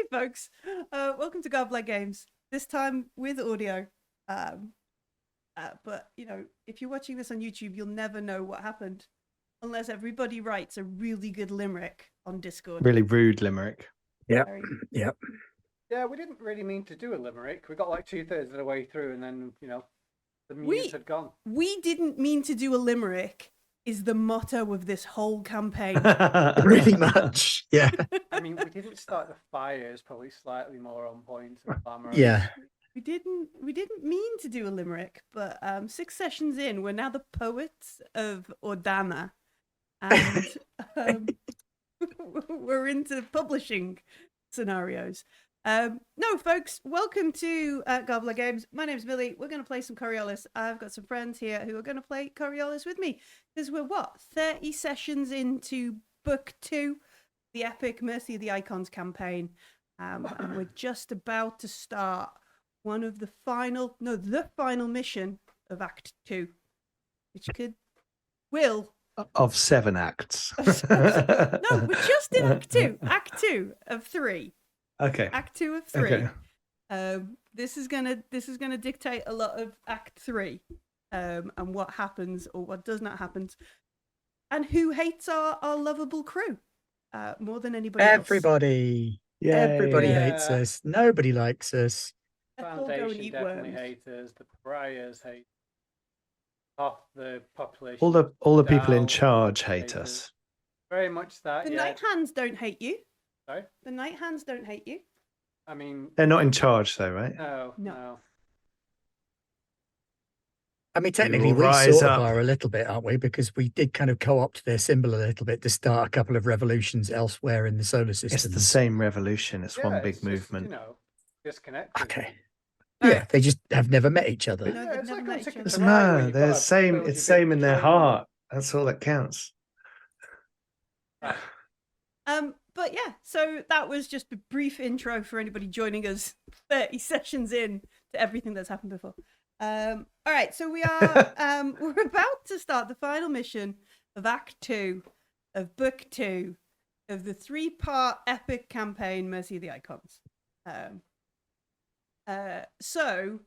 folks. Welcome to Godbless Games. This time with audio. But, you know, if you're watching this on YouTube, you'll never know what happened unless everybody writes a really good limerick on Discord. Really rude limerick. Yeah. Very- Yeah. Yeah, we didn't really mean to do a limerick. We got like 2/3 of the way through, and then the muse had gone. We didn't mean to do a limerick is the motto of this whole campaign. Pretty much. Yeah. I mean, we didn't start the fires probably slightly more on point and glamorous. Yeah. We didn't mean to do a limerick, but 6 sessions in, we're now the poets of Ordana, and we're into publishing scenarios. No, folks, welcome to Gobbler Games. My name's Millie. We're going to play some Coriolis. I've got some friends here who are going to play Coriolis with me, because we're 30 sessions into book 2, the epic Mercy of the Icons campaign, and we're just about to start the final mission of Act 2, which will of 7 acts. no, we're just in Act 2. Act 2 of 3. Okay. Act 2 of 3. Okay. This is gonna dictate a lot of Act 3, and what happens or what does not happen, and who hates our lovable crew more than anybody else. Everybody. Yay. Everybody Yeah. hates us. Nobody likes us. Let's all go and Foundation eat definitely worms. hate us. The pariahs hate half the population. All the people in down charge hate us. Very much that. The yeah. Night Hands don't hate you. Sorry? The Night Hands don't hate you. I mean, They're not in charge though, right? no. I mean, technically, will we rise sort up. of are a little bit, aren't we? Because we did kind of co-opt their symbol a little bit to start a couple of revolutions elsewhere in the solar system. It's the same revolution. It's one big it's just, movement. disconnected. Okay. Yeah, they just have never met each other. No, Yeah, they've it's never like met on each Ticket other. to Ride, where No, you've they're got to same. build It's your same big in their train. heart. That's all that counts. But yeah, so that was just a brief intro for anybody joining us 30 sessions in to everything that's happened before. All right, so we are we're about to start the final mission of Act 2 of Book 2 of the 3-part epic campaign Mercy of the Icons. So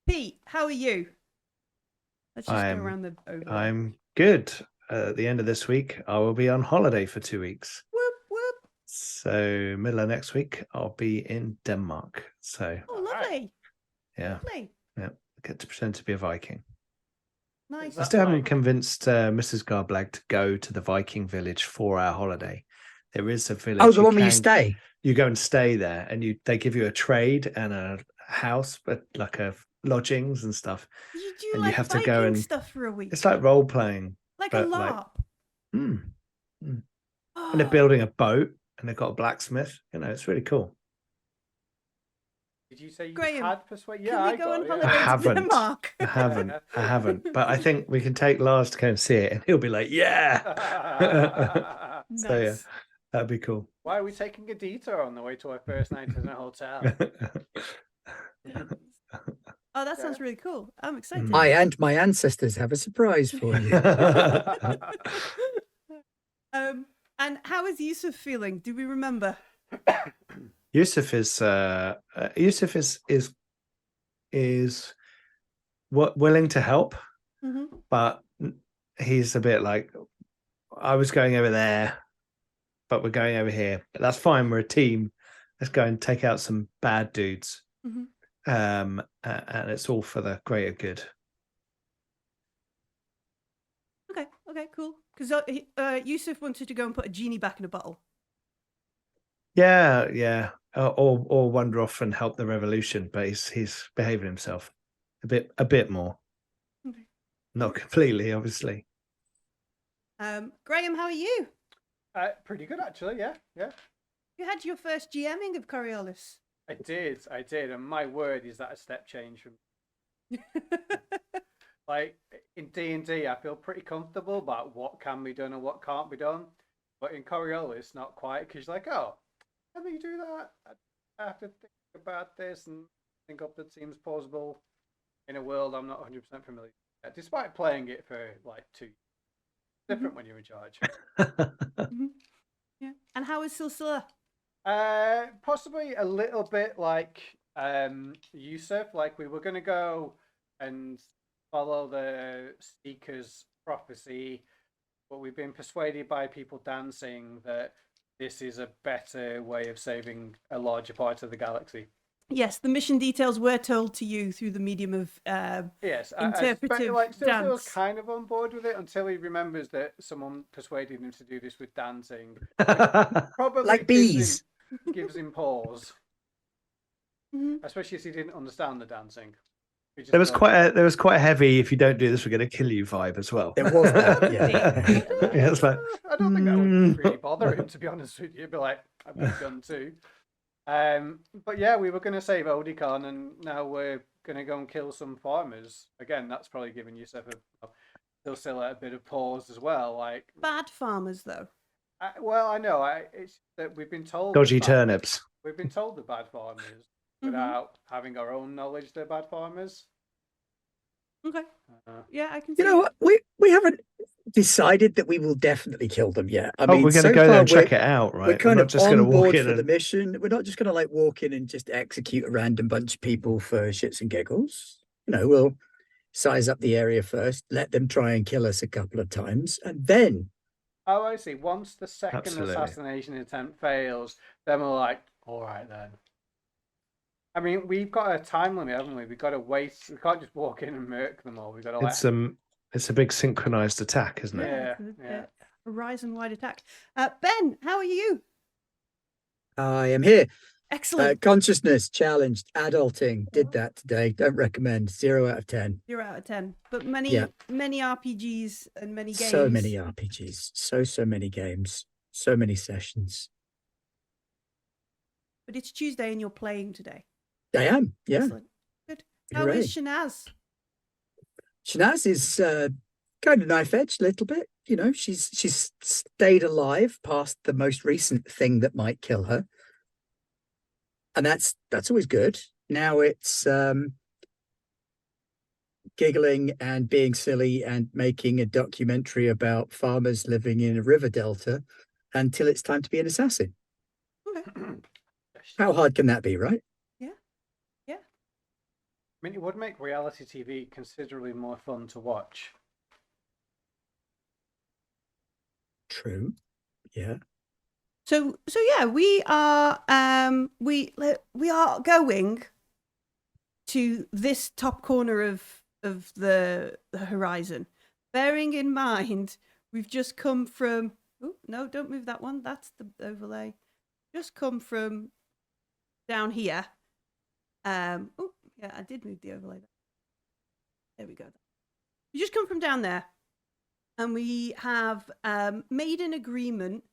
Pete, how are you? Let's just go around the overlay. I'm good. At the end of this week, I will be on holiday for 2 weeks. Whoop whoop. So middle of next week, I'll be in Denmark. So Oh, lovely. yeah, Lovely. yeah, get to pretend to be a Viking. Nice. I That's still haven't like- convinced Mrs. Garblag to go to the Viking village for our holiday. There is a village. Oh, the one where you can- stay. You go and stay there, and they give you a trade and a house, but like a lodgings and stuff. You do and you like have to Viking go and- stuff for a week. It's like role playing. like a but, like, LARP. And they're building a boat, and they've got a blacksmith. You know, it's really cool. Did you say you Graham, had persuaded? Can Yeah, we I go got on it, holiday I to haven't. Denmark? I haven't. But I think we can take Lars to go and see it, and he'll be like, "Yeah." Yeah. So yeah, Nice. that'd be cool. Why are we taking a detour on the way to our first night in a hotel? Oh, that sounds really cool. I'm excited. I and my ancestors have a surprise for you. And how is Yusuf feeling? Do we remember? Yusuf is willing to help, Mhm. but he's a bit like, I was going over there, but we're going over here. But that's fine. We're a team. Let's go and take out some bad dudes. Mhm. And it's all for the greater good. Okay, cool. Because Yusuf wanted to go and put a genie back in a bottle. Yeah. Or wander off and help the revolution, but he's behaving himself a bit more. Okay. Not completely, obviously. Graham, how are you? Pretty good, actually. Yeah. You had your first GMing of Coriolis. I did, and my word, is that a step change from like in D&D? I feel pretty comfortable about what can be done and what can't be done, but in Coriolis, not quite, because like, oh, let me do that. I have to think about this and think up that seems plausible in a world I'm not 100% familiar with, despite playing it for like 2 years. Different when you're in charge. Yeah. And how is Silsila? Possibly a little bit like Yusuf. Like we were going to go and follow the Seeker's prophecy, but we've been persuaded by people dancing that this is a better way of saving a larger part of the galaxy. Yes, the mission details were told to you through the medium of Yes, interpretive Still dance. feels kind of on board with it until he remembers that someone persuaded him to do this with dancing. Probably Like bees. gives him pause, Mhm. especially as he didn't understand the dancing. There was quite a heavy "if you don't do this, we're going to kill you" vibe as well. There was that, yeah. Yeah, it's like, I don't think that would really bother him, to be honest with you. He'd be like, I've got a gun too. But yeah, we were going to save Odicon, and now we're going to go and kill some farmers. Again, that's probably giving Yusuf still a bit of pause as well. Like Bad farmers, though. I know. It's that we've been told dodgy turnips. We've been told they're bad farmers without having our own knowledge they're bad farmers. Okay. Yeah, I can see You know what? We haven't decided that we will definitely kill them yet. I mean, we're going to go there and check it out, right? We're kind not of just on going to walk board in for the and... mission. We're not just going to like walk in and just execute a random bunch of people for shits and giggles. You know, we'll size up the area first, let them try and kill us a couple of times, and then. Oh, I see. Once the second Absolutely. assassination attempt fails, then we're like, all right then. I mean, we've got a time limit, haven't we? We've got to wait. We can't just walk in and murk them all. We've got to It's a big synchronized attack, isn't it? Yeah. Horizon-wide attack. Ben, how are you? I am here. Excellent. Consciousness challenged, adulting. Did that today. Don't recommend. 0 out of 10. 0 out of 10. But many RPGs and many games. So many RPGs. So many games. So many sessions. But it's Tuesday and you're playing today. I am. Yeah. Excellent. Good. How Hooray. is Shanaz? Shanaz is kind of knife-edged a little bit. You know, she's stayed alive past the most recent thing that might kill her. And that's always good. Now it's giggling and being silly and making a documentary about farmers living in a river delta until it's time to be an assassin. Okay. How hard can that be, right? Yeah. I mean, it would make reality TV considerably more fun to watch. True. Yeah. So yeah, we are going to this top corner of the horizon, bearing in mind we've just come from. Oh no! Don't move that one. That's the overlay. Just come from down here. Oh yeah, I did move the overlay. There we go. We just come from down there, and we have made an agreement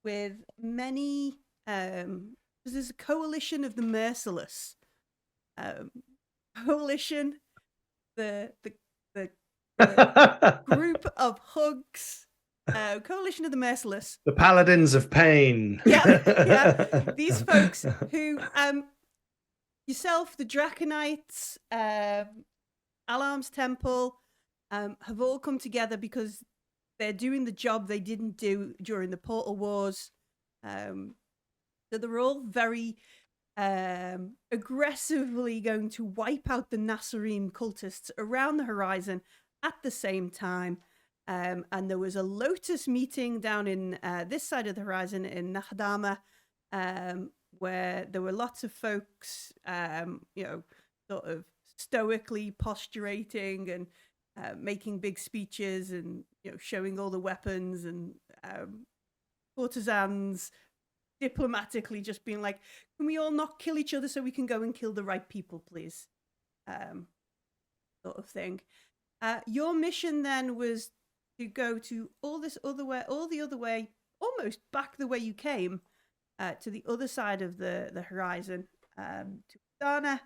with many. There's a coalition of the merciless. Coalition, the group of hugs. Coalition of the merciless. The paladins of pain. Yeah. These folks who, yourself, the Draconites, Alarm's Temple, have all come together because they're doing the job they didn't do during the Portal Wars. So they're all very aggressively going to wipe out the Nasserim cultists around the horizon at the same time. And there was a Lotus meeting down in this side of the horizon in Nahdama, where there were lots of folks, sort of stoically posturating and making big speeches and, showing all the weapons and courtesans diplomatically just being like, can we all not kill each other so we can go and kill the right people, please? Sort of thing. Your mission then was to go to all the other way, almost back the way you came, to the other side of the horizon, to Dana,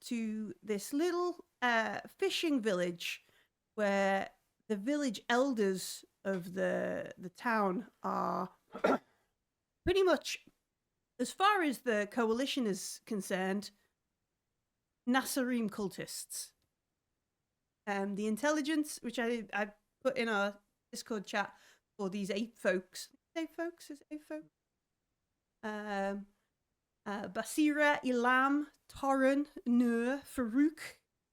to this little fishing village where the village elders of the town are pretty much, as far as the coalition is concerned, Nasserim cultists. The intelligence, which I put in our Discord chat for these 8 folks. 8 folks? Is it 8 folks? Basira, Ilam, Torren, Nur, Farouk,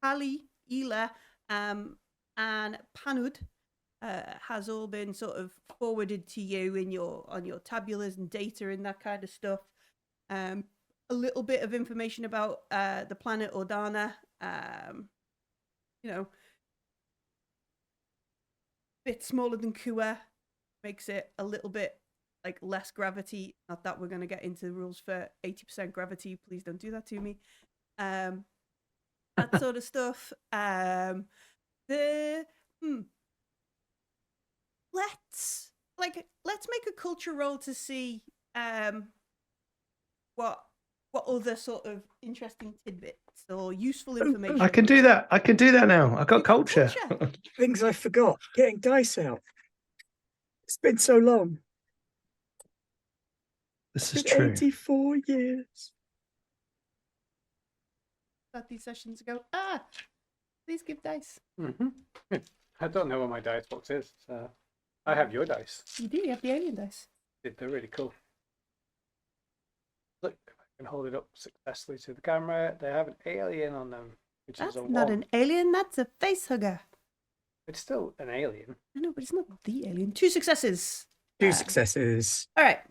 Ali, Ela, and Panud has all been sort of forwarded to you on your tabulas and data and that kind of stuff. A little bit of information about the planet Ordana. Bit smaller than Kua, makes it a little bit like less gravity. Not that we're going to get into the rules for 80% gravity. Please don't do that to me. That sort of stuff. Let's make a culture roll to see what other sort of interesting tidbits or useful information. I can do that. I can do that now. I've got culture. Things I forgot. Getting dice out. It's been so long. This is true. 84 years. These sessions ago. Please give dice. I don't know where my dice box is. So I have your dice. You do. You have the alien dice. They're really cool. Look, if I can hold it up successfully to the camera, they have an alien on them, which That's is a not 1. an alien. That's a face hugger. It's still an alien. I know, but it's not the alien. 2 successes. 2 successes. All right.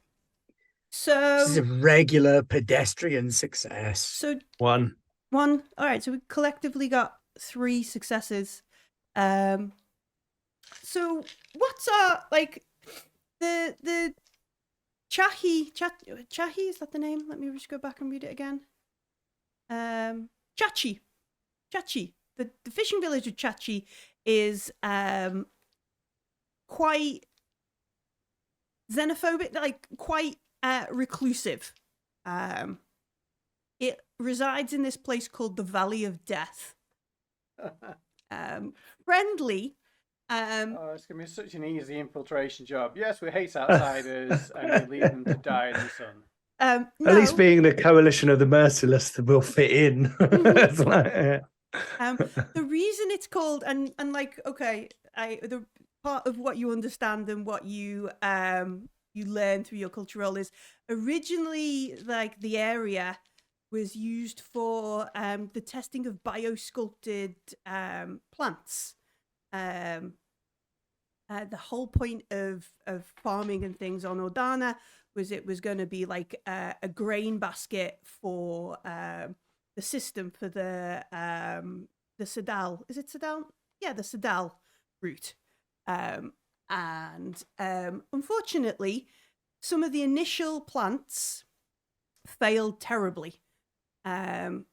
So This is a regular pedestrian success. So 1. All right. So we collectively got 3 successes. So what's our the Chahi, is that the name? Let me just go back and read it again. Chachi. The fishing village of Chachi is quite xenophobic, quite reclusive. It resides in this place called the Valley of Death. Friendly. It's going to be such an easy infiltration job. Yes, we hate outsiders and we leave them to die in the sun. No. At least being the coalition of the merciless that will fit in. It's like, The reason it's called the part of what you understand and what you learn through your cultural is originally the area was used for the testing of biosculpted plants. The whole point of farming and things on Ordana was it was going to be a grain basket for the system for the Sadal. Is it Sadal? Yeah, the Sadal route. And unfortunately, some of the initial plants failed terribly. In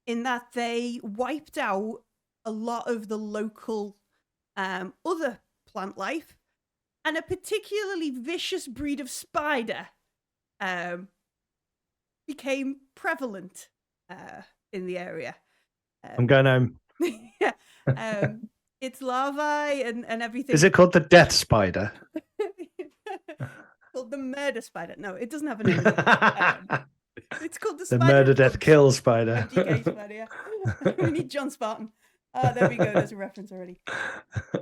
that they wiped out a lot of the local other plant life, and a particularly vicious breed of spider became prevalent in the area. I'm going home. Yeah, it's larvae and everything. Is it called the death spider? Called the murder spider. No, it doesn't have a name. It's called the The spider. murder, death, kill spider. MGK spider, yeah. We need John Spartan. There we go. There's a reference already.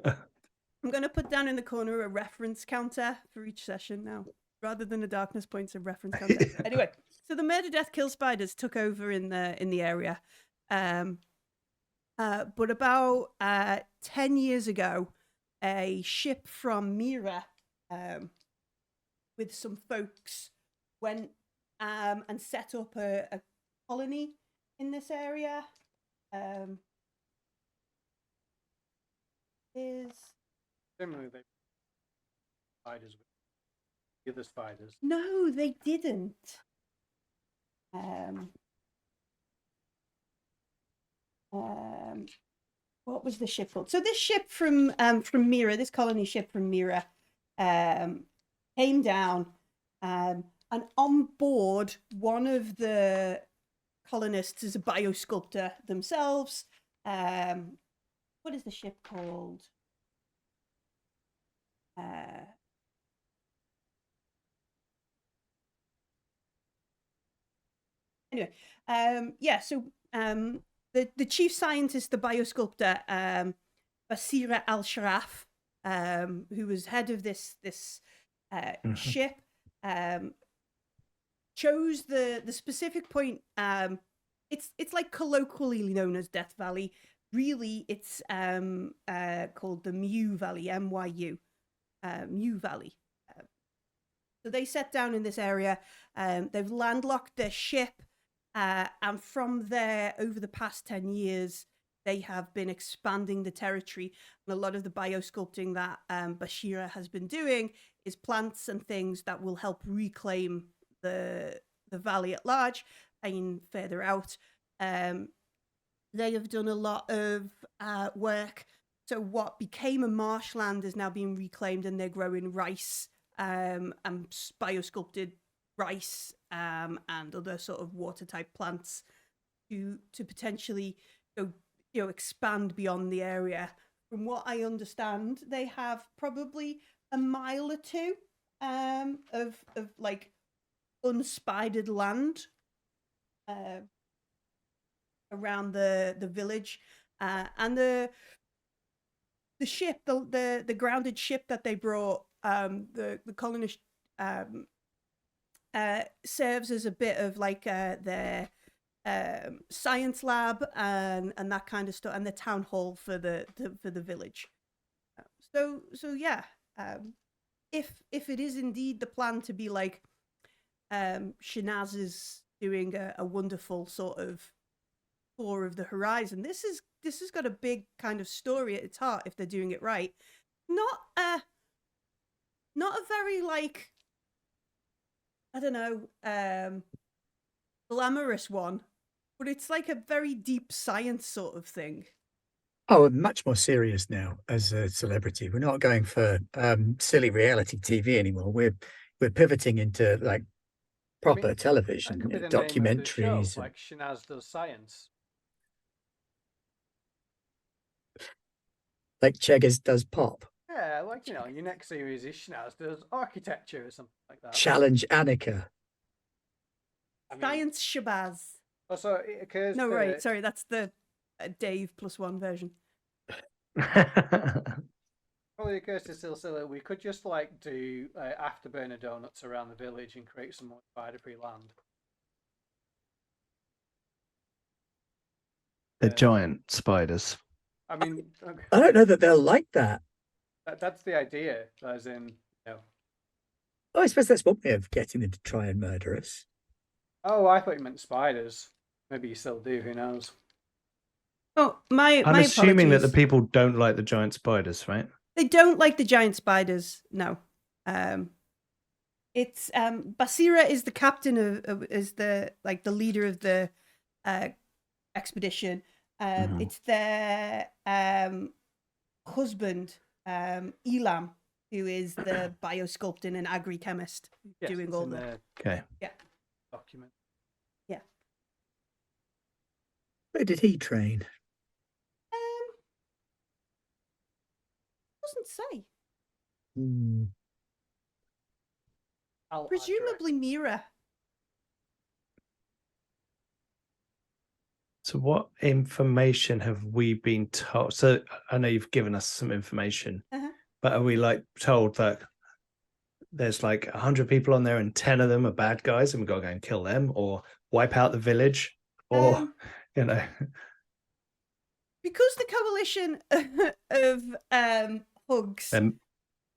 I'm going to put down in the corner a reference counter for each session now. Rather than a darkness points, a reference counter. Anyway, so the murder, death, kill spiders took over in the area. But about 10 years ago, a ship from Mira with some folks went and set up a colony in this area. Similarly, they spiders with the other spiders. No, they didn't. What was the ship called? So this ship from Mira, this colony ship from Mira, came down, and on board, one of the colonists is a biosculptor themselves. What is the ship called? Anyway, so the chief scientist, the biosculptor, Basira Al-Sharaf, who was head of this ship, chose the specific point. It's like colloquially known as Death Valley. Really, it's called the Mew Valley, MYU, Mew Valley. So they set down in this area. They've landlocked their ship, and from there, over the past 10 years, they have been expanding the territory. And a lot of the biosculpting that Bashira has been doing is plants and things that will help reclaim the valley at large. And further out, they have done a lot of work. So what became a marshland is now being reclaimed, and they're growing rice and biosculpted rice and other sort of water type plants to potentially expand beyond the area. From what I understand, they have probably a mile or two of like unspidered land around the village, and the ship, the grounded ship that they brought, the colonist serves as a bit of like their science lab and that kind of stuff, and the town hall for the village. So yeah, if it is indeed the plan to be like Shanaz is doing a wonderful sort of tour of the horizon, this has got a big kind of story at its heart if they're doing it right. Not a very like, I don't know, glamorous one, but it's like a very deep science sort of thing. Oh, I'm much more serious now as a celebrity. We're not going for silly reality TV anymore. We're pivoting into like proper television, That could be the documentaries. name of the show, like Shanaz Does Science. Like Cheggers does pop. Yeah, like, your next series is Shanaz Does Architecture or something like that. Challenge Annika. Science Shabazz. Also, it occurs No, to... right, sorry, that's the Dave +1 version. Probably occurs to Silsila, we could just like do afterburner donuts around the village and create some more spider-free land. The giant spiders. I mean, I don't know that they'll like that. That's the idea, as in, Oh, I suppose that's one way of getting them to try and murder us. Oh, I thought you meant spiders. Maybe you still do, who knows? Oh, I'm assuming that the people don't like the giant spiders, right? They don't like the giant spiders. No. It's Basira is the captain is the leader of the expedition. It's their husband, Elam, who is the biosculpting and agri-chemist doing all the document. Yeah. Where did he train? Doesn't say. Presumably Mira. So what information have we been told? So I know you've given us some information, but are we like told that there's like 100 people on there and 10 of them are bad guys and we've got to go and kill them or wipe out the village or, Because the coalition of hugs...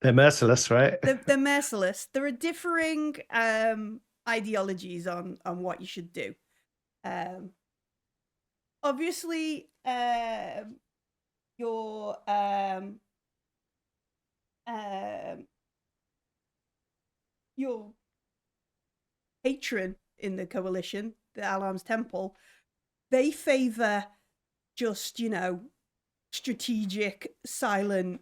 They're merciless, right? They're merciless. There are differing ideologies on what you should do. Obviously, your patron in the coalition, the Alarm's Temple, they favor just, strategic, silent,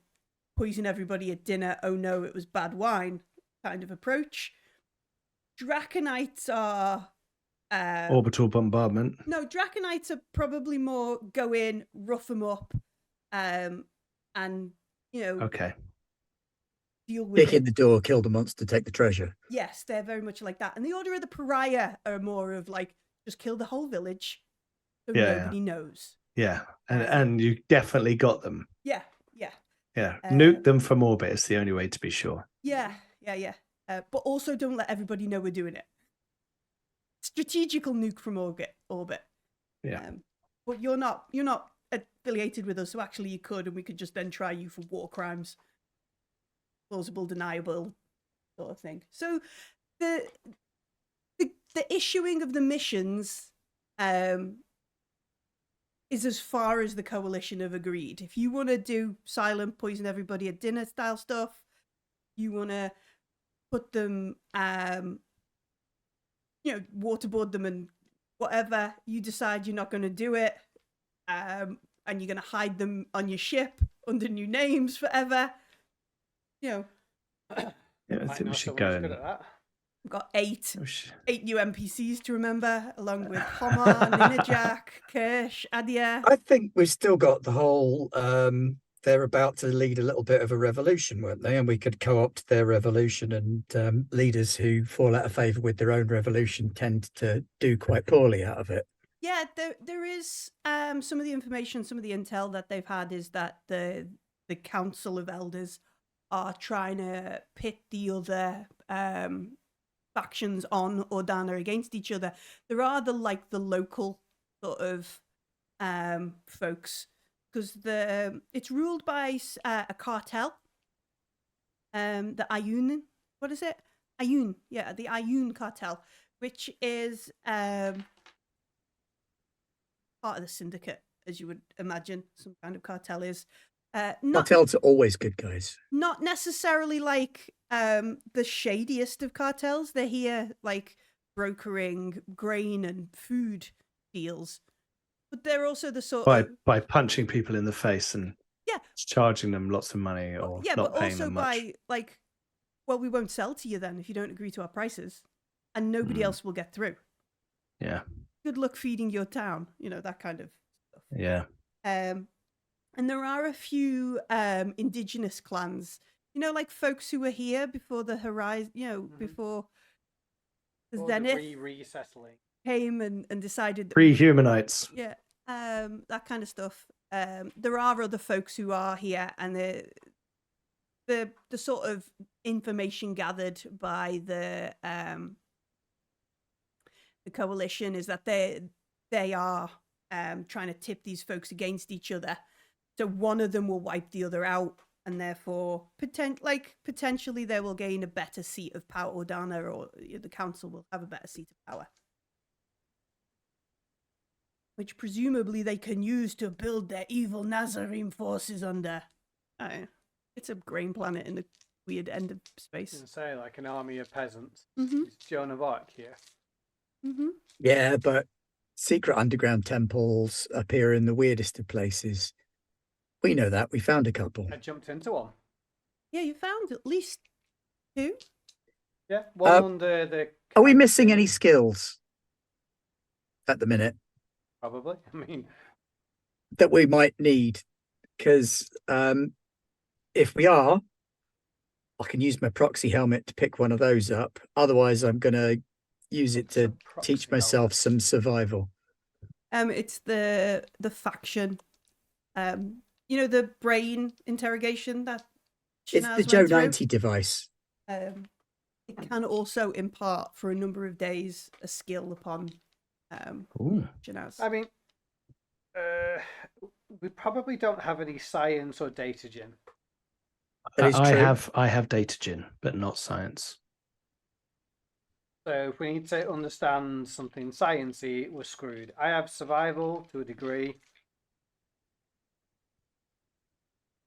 poison everybody at dinner, oh no, it was bad wine kind of approach. Draconites are... orbital bombardment. No, Draconites are probably more go in, rough them up, and, okay, deal with kick in the door, kill the monster, take the treasure. Yes, they're very much like that. And the Order of the Pariah are more of like, just kill the whole village so nobody knows. Yeah, and you definitely got them. Yeah. Nuke them from orbit is the only way to be sure. Yeah. But also don't let everybody know we're doing it. strategical nuke from orbit. Yeah. But you're not affiliated with us, so actually you could, and we could just then try you for war crimes, plausible deniable sort of thing. So the issuing of the missions is as far as the coalition have agreed. If you want to do silent poison everybody at dinner style stuff, you want to put them, waterboard them and whatever, you decide you're not going to do it, and you're going to hide them on your ship under new names forever. Yeah, I think we should go. We've got eight new NPCs to remember, along with Homer, Ninajak, Kirsch, Adia. I think we've still got the whole. They're about to lead a little bit of a revolution, weren't they? And we could co-opt their revolution, and leaders who fall out of favour with their own revolution tend to do quite poorly out of it. Yeah, there is some of the information, some of the intel that they've had is that the Council of Elders are trying to pit the other factions on Ordana against each other. There are the local sort of folks, because it's ruled by a cartel, the Ayun. What is it? Ayun, yeah, the Ayun cartel, which is part of the syndicate, as you would imagine some kind of cartel is. Cartels are always good guys. Not necessarily like the shadiest of cartels. They're here like brokering grain and food deals, but they're also the sort by punching people in the face and charging them lots of money, or not paying them much. By like, well, we won't sell to you then if you don't agree to our prices, and nobody else will get through. Yeah. Good luck feeding your town. That kind of stuff. Yeah. And there are a few indigenous clans, like folks who were here before the horizon, before the Zenith resettling came and decided that pre-humanites. Yeah, that kind of stuff. There are other folks who are here, and the sort of information gathered by the coalition is that they are trying to tip these folks against each other. So one of them will wipe the other out, and therefore potentially they will gain a better seat of power. Ordana or the council will have a better seat of power, which presumably they can use to build their evil Nazarene forces under. It's a grain planet in the weird end of space. I can say like an army of peasants. Mm-hmm. It's Joan of Arc here. Mm-hmm. Yeah, but secret underground temples appear in the weirdest of places. We know that. We found a couple. I jumped into one. Yeah, you found at least two. Yeah, one under the... Are we missing any skills at the minute? Probably. I mean... That we might need. Because if we are, I can use my proxy helmet to pick one of those up. Otherwise, I'm going to use it to teach myself some survival. It's the faction... the brain interrogation that it's the Joe 90 device. It can also impart for a number of days a skill upon Janaz. I mean, we probably don't have any science or data gen. I have data gen, but not science. So if we need to understand something sciencey, we're screwed. I have survival to a degree.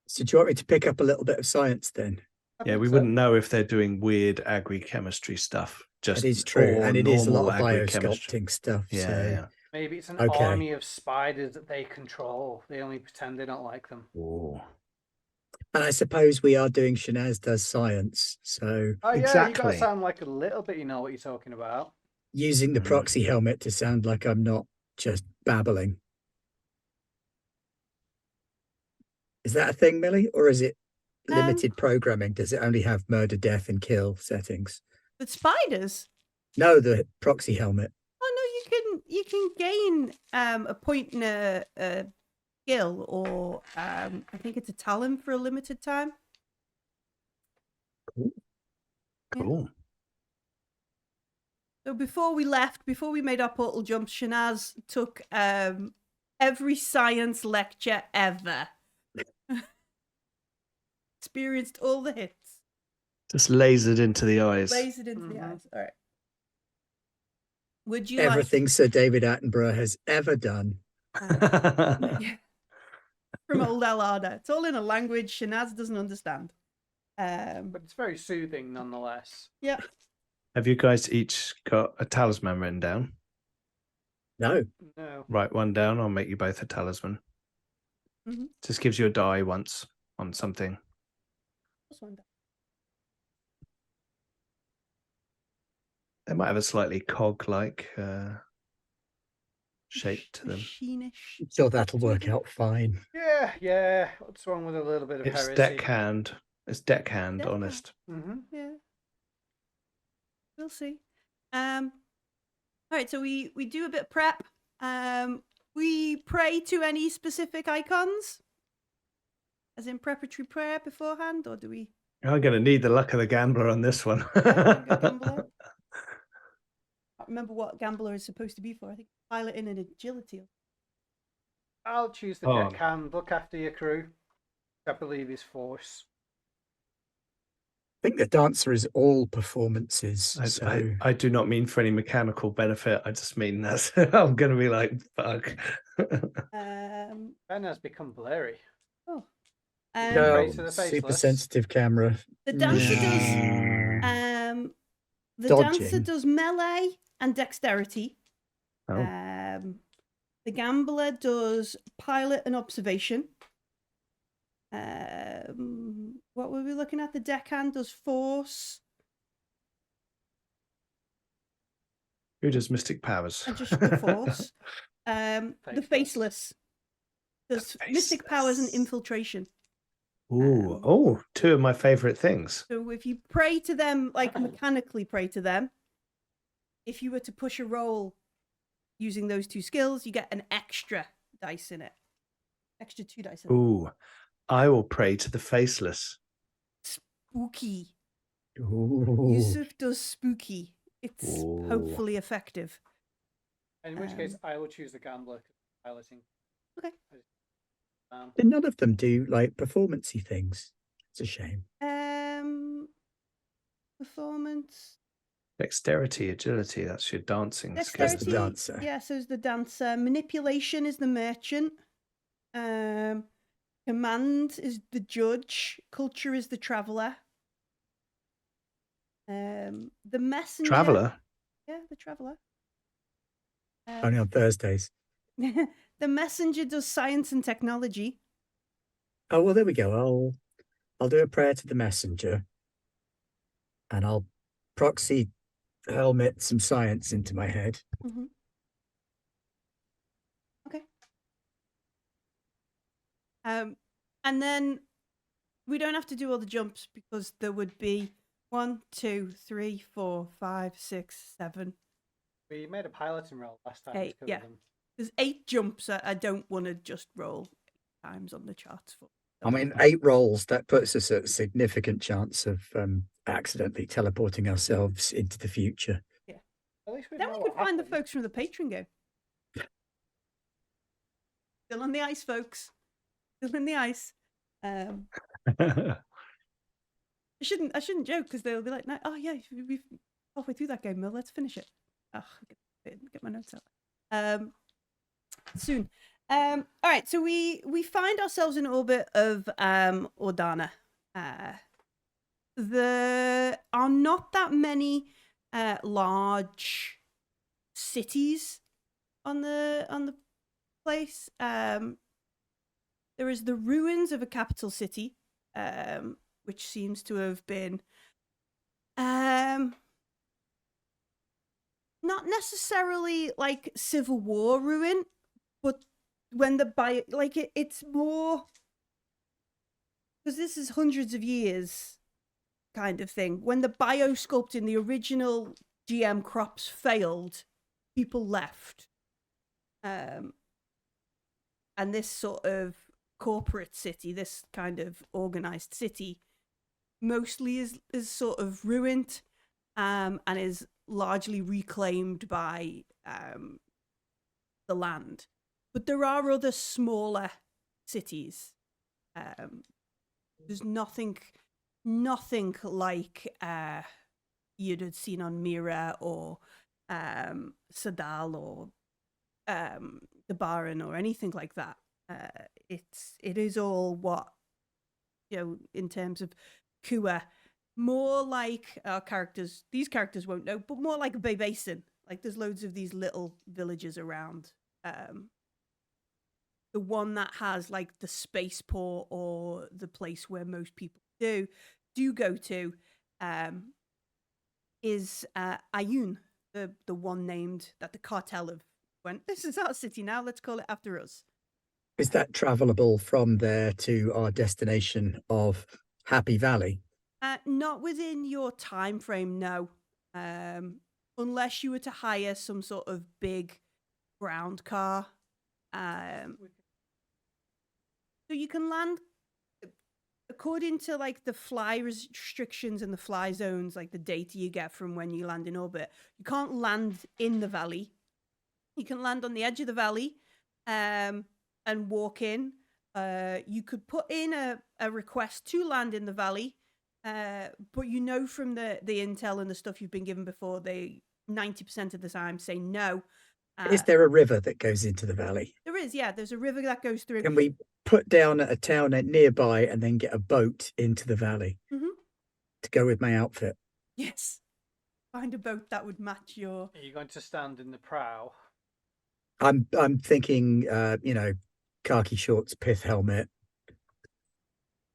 So do you want me to pick up a little bit of science then? Yeah, we wouldn't know if they're doing weird agri-chemistry stuff. Just it is true, and it is a lot of biosculpting stuff. Yeah. Maybe it's an army of spiders that they control. They only pretend they don't like them. Oh. And I suppose we are doing Shanaz does science, so exactly. You got to sound like a little bit. You know what you're talking about. Using the proxy helmet to sound like I'm not just babbling. Is that a thing, Millie, or is it limited programming? Does it only have murder, death, and kill settings? The spiders? No, the proxy helmet. Oh no, you can gain a point in a skill, or I think it's a talent for a limited time. Cool. So before we left, before we made our portal jumps, Shanaz took every science lecture ever. Experienced all the hits. Just lasered into the eyes. Lasered into the eyes. All right. Would you Everything Sir David Attenborough has ever done. like from old Alada? It's all in a language Shanaz doesn't understand. But it's very soothing nonetheless. Yeah. Have you guys each got a talisman written down? No. No. Write one down. I'll make you both a talisman. Just gives you a die once on something. They might have a slightly cog-like shape to them. Machine-ish. So that'll work out fine. Yeah. What's wrong with a little bit of It's heresy? deckhand. It's deckhand, Deckhand. honest. Yeah. We'll see. All right, so we do a bit of prep. We pray to any specific icons, as in preparatory prayer beforehand, or do we? I'm going to need the luck of the gambler on this one. Gambler. I can't remember what gambler is supposed to be for. I think piloting and agility. I'll choose the deckhand. Look after your crew. I believe is force. I think the dancer is all performances. I do not mean for any mechanical benefit. I just mean that I'm going to be like, fuck. Ben has become blurry. Oh. No, to the super faceless. sensitive camera. The dancer does. The dancer Dodging. does melee and dexterity. Oh. The gambler does pilot and observation. What were we looking at? The deckhand does force. Who does mystic powers? And just the force. The faceless does mystic powers and infiltration. Ooh, two of my favorite things. So if you pray to them, like mechanically pray to them, if you were to push a roll using those two skills, you get an extra dice in it. Extra 2 dice in it. Ooh, I will pray to the faceless. Spooky. Ooh. Yusuf does spooky. It's hopefully effective. In which case, I will choose the gambler. Piloting. Okay. Did none of them do like performancey things? It's a shame. Performance. Dexterity, agility, that's your dancing Dexterity, That's the dancer. yeah, so is the dancer. Manipulation is the merchant. Command is the judge. Culture is the traveller. The messenger. Traveller? Yeah, the traveller. Only on Thursdays. The messenger does science and technology. Oh well, there we go. I'll do a prayer to the messenger, and I'll proxy helmet some science into my head. Okay. And then we don't have to do all the jumps because there would be 1, 2, 3, 4, 5, 6, 7. We made a piloting roll last time. 8, yeah. There's 8 jumps I don't want to just roll 8 times on the charts for. I mean, 8 rolls, that puts us at a significant chance of accidentally teleporting ourselves into the future. Yeah. At least we Then know we what could find the happened. folks from the Patreon game. Still on the ice, folks. Still in the ice. I shouldn't joke because they'll be like, "Oh yeah, we've halfway through that game, Mel. Let's finish it." Oh, get my notes out. Soon. All right, so we find ourselves in orbit of Ordana. There are not that many large cities on the place. There is the ruins of a capital city, which seems to have been not necessarily like Civil War ruin, but when it's more because this is hundreds of years kind of thing. When the biosculpt in the original GM crops failed, people left. And this sort of corporate city, this kind of organized city, mostly is sort of ruined, and is largely reclaimed by the land. But there are other smaller cities. There's nothing like you'd have seen on Mira or Sadal or the Baron or anything like that. It is all what, in terms of Kua, more like these characters won't know, but more like a Bay Basin. Like there's loads of these little villages around. The one that has like the spaceport or the place where most people do go to is Ayun, the one named that the cartel have went, this is our city now, let's call it after us. Is that travelable from there to our destination of Happy Valley? Not within your time frame, no. Unless you were to hire some sort of big ground car. So you can land according to like the fly restrictions and the fly zones, like the data you get from when you land in orbit. You can't land in the valley. You can land on the edge of the valley and walk in. You could put in a request to land in the valley, but from the intel and the stuff you've been given before, they 90% of the time say no. Is there a river that goes into the valley? There is, yeah. There's a river that goes through. Can we put down at a town nearby and then get a boat into the valley to go with my outfit? Yes. Find a boat that would match your... Are you going to stand in the prow? I'm thinking, khaki shorts, pith helmet.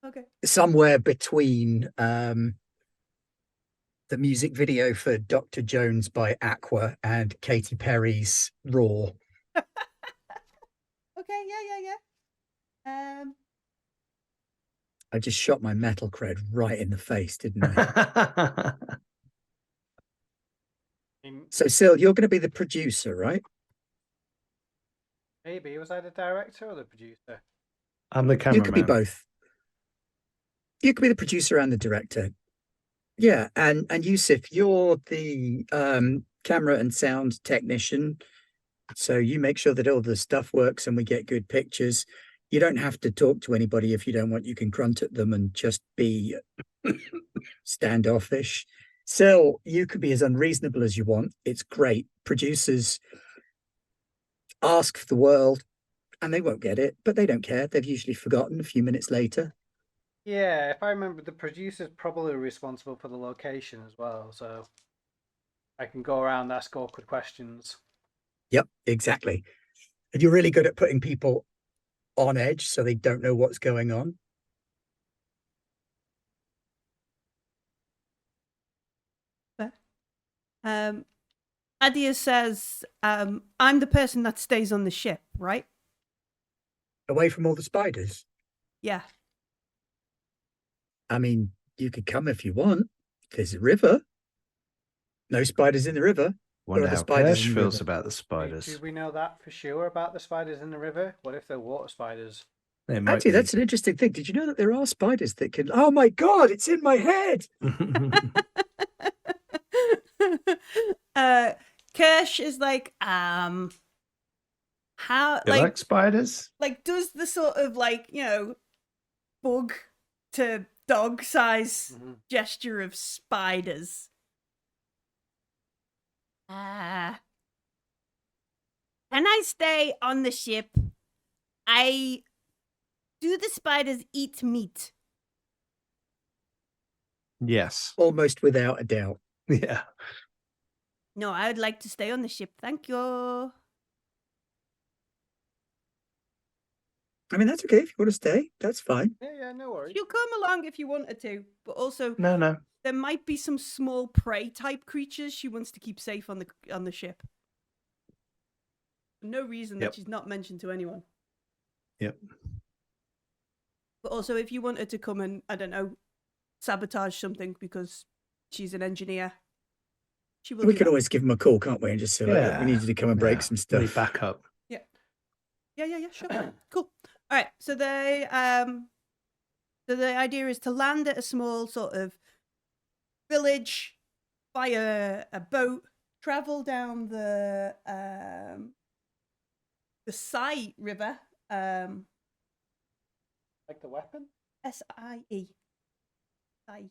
Okay. Somewhere between the music video for Dr. Jones by Aqua and Katy Perry's Raw. Okay, yeah. I just shot my metal cred right in the face, didn't I? So, Sil, you're going to be the producer, right? Maybe. Was I the director or the producer? I'm the cameraman. You could be both. You could be the producer and the director. Yeah, and Yusuf, you're the camera and sound technician. So you make sure that all the stuff works and we get good pictures. You don't have to talk to anybody if you don't want. You can grunt at them and just be standoffish. Sil, you could be as unreasonable as you want. It's great. Producers ask for the world and they won't get it, but they don't care. They've usually forgotten a few minutes later. Yeah, if I remember, the producer's probably responsible for the location as well, so I can go around and ask awkward questions. Yep, exactly. And you're really good at putting people on edge so they don't know what's going on. Adia says, I'm the person that stays on the ship, right? Away from all the spiders? Yeah. I mean, you could come if you want. There's a river. No spiders in the river. Wonder how Kirsch feels about the spiders. Do we know that for sure about the spiders in the river? What if they're water spiders? Actually, that's an interesting thing. Did you know that there are spiders that can... Oh my God, it's in my head! Kirsch is like, how... You like spiders? Like, does the sort of bug to dog size gesture of spiders. Can I stay on the ship? Do the spiders eat meat? Yes. Almost without a doubt. Yeah. No, I would like to stay on the ship. Thank you. I mean, that's okay if you want to stay. That's fine. Yeah, no worries. You'll come along if you wanted to, but also no. There might be some small prey type creatures she wants to keep safe on the ship. For no reason that she's not mentioned to anyone. Yep. But also, if you wanted to come and, I don't know, sabotage something because she's an engineer, she will. We could always give them a call, can't we? And just say, like, we need you to come and break some stuff. Need backup. Yeah, sure. Cool. All right. So the idea is to land at a small sort of village, fly a boat, travel down the Sai River, Like the weapon? SIE. Sai.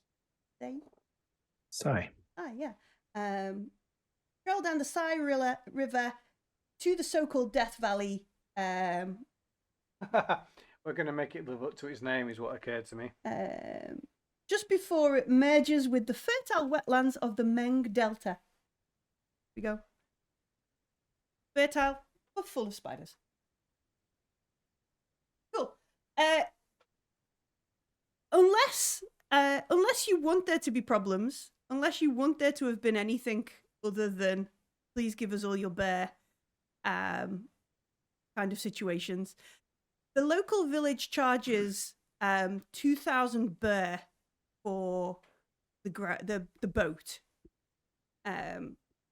Sorry. Yeah. Travel down the Sai River to the so-called Death Valley. We're going to make it live up to its name, is what occurred to me. Just before it merges with the fertile wetlands of the Meng Delta. Here we go. Fertile, but full of spiders. Cool. Unless you want there to be problems, unless you want there to have been anything other than please give us all your bear kind of situations, the local village charges 2,000 bear for the boat.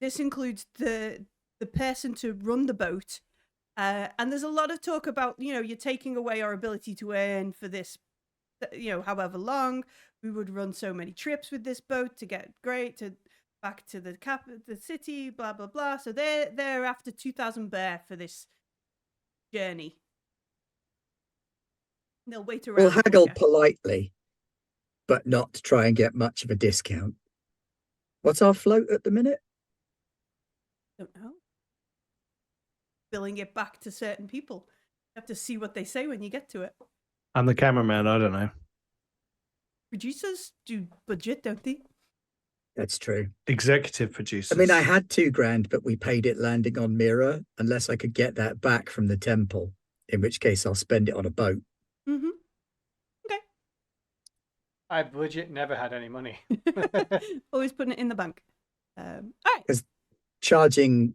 This includes the person to run the boat, and there's a lot of talk about you're taking away our ability to earn for this. However long we would run so many trips with this boat to get back to the city, blah blah blah. So they're after 2,000 bear for this journey. They'll wait around. We'll haggle politely, but not to try and get much of a discount. What's our float at the minute? Don't know. Billing it back to certain people. You have to see what they say when you get to it. I'm the cameraman. I don't know. Producers do budget, don't they? That's true. Executive producers. I mean, I had $2,000, but we paid it landing on Mira, unless I could get that back from the temple, in which case I'll spend it on a boat. Mm-hmm. Okay. I budget never had any money. Always putting it in the bank. All right. Because charging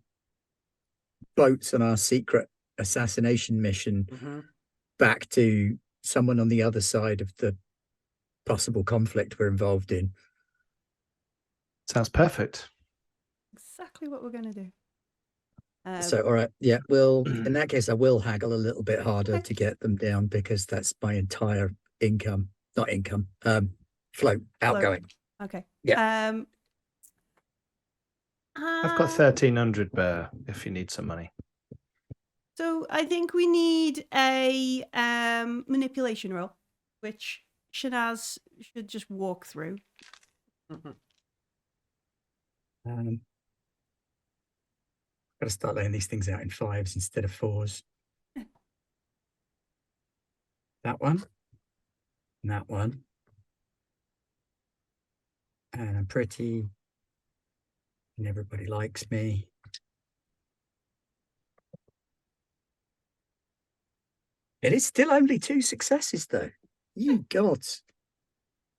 boats on our secret assassination mission back to someone on the other side of the possible conflict we're involved in. Sounds perfect. Exactly what we're going to do. So, all right. Yeah, in that case, I will haggle a little bit harder to get them down because that's my entire income. Not income, float, outgoing. Okay. Yeah. I've got 1,300 bear if you need some money. So I think we need a manipulation roll, which Shanaz should just walk through. Got to start laying these things out in 5s instead of 4s. That one. And that one. And I'm pretty. And everybody likes me. It is still only 2 successes, though. You gods.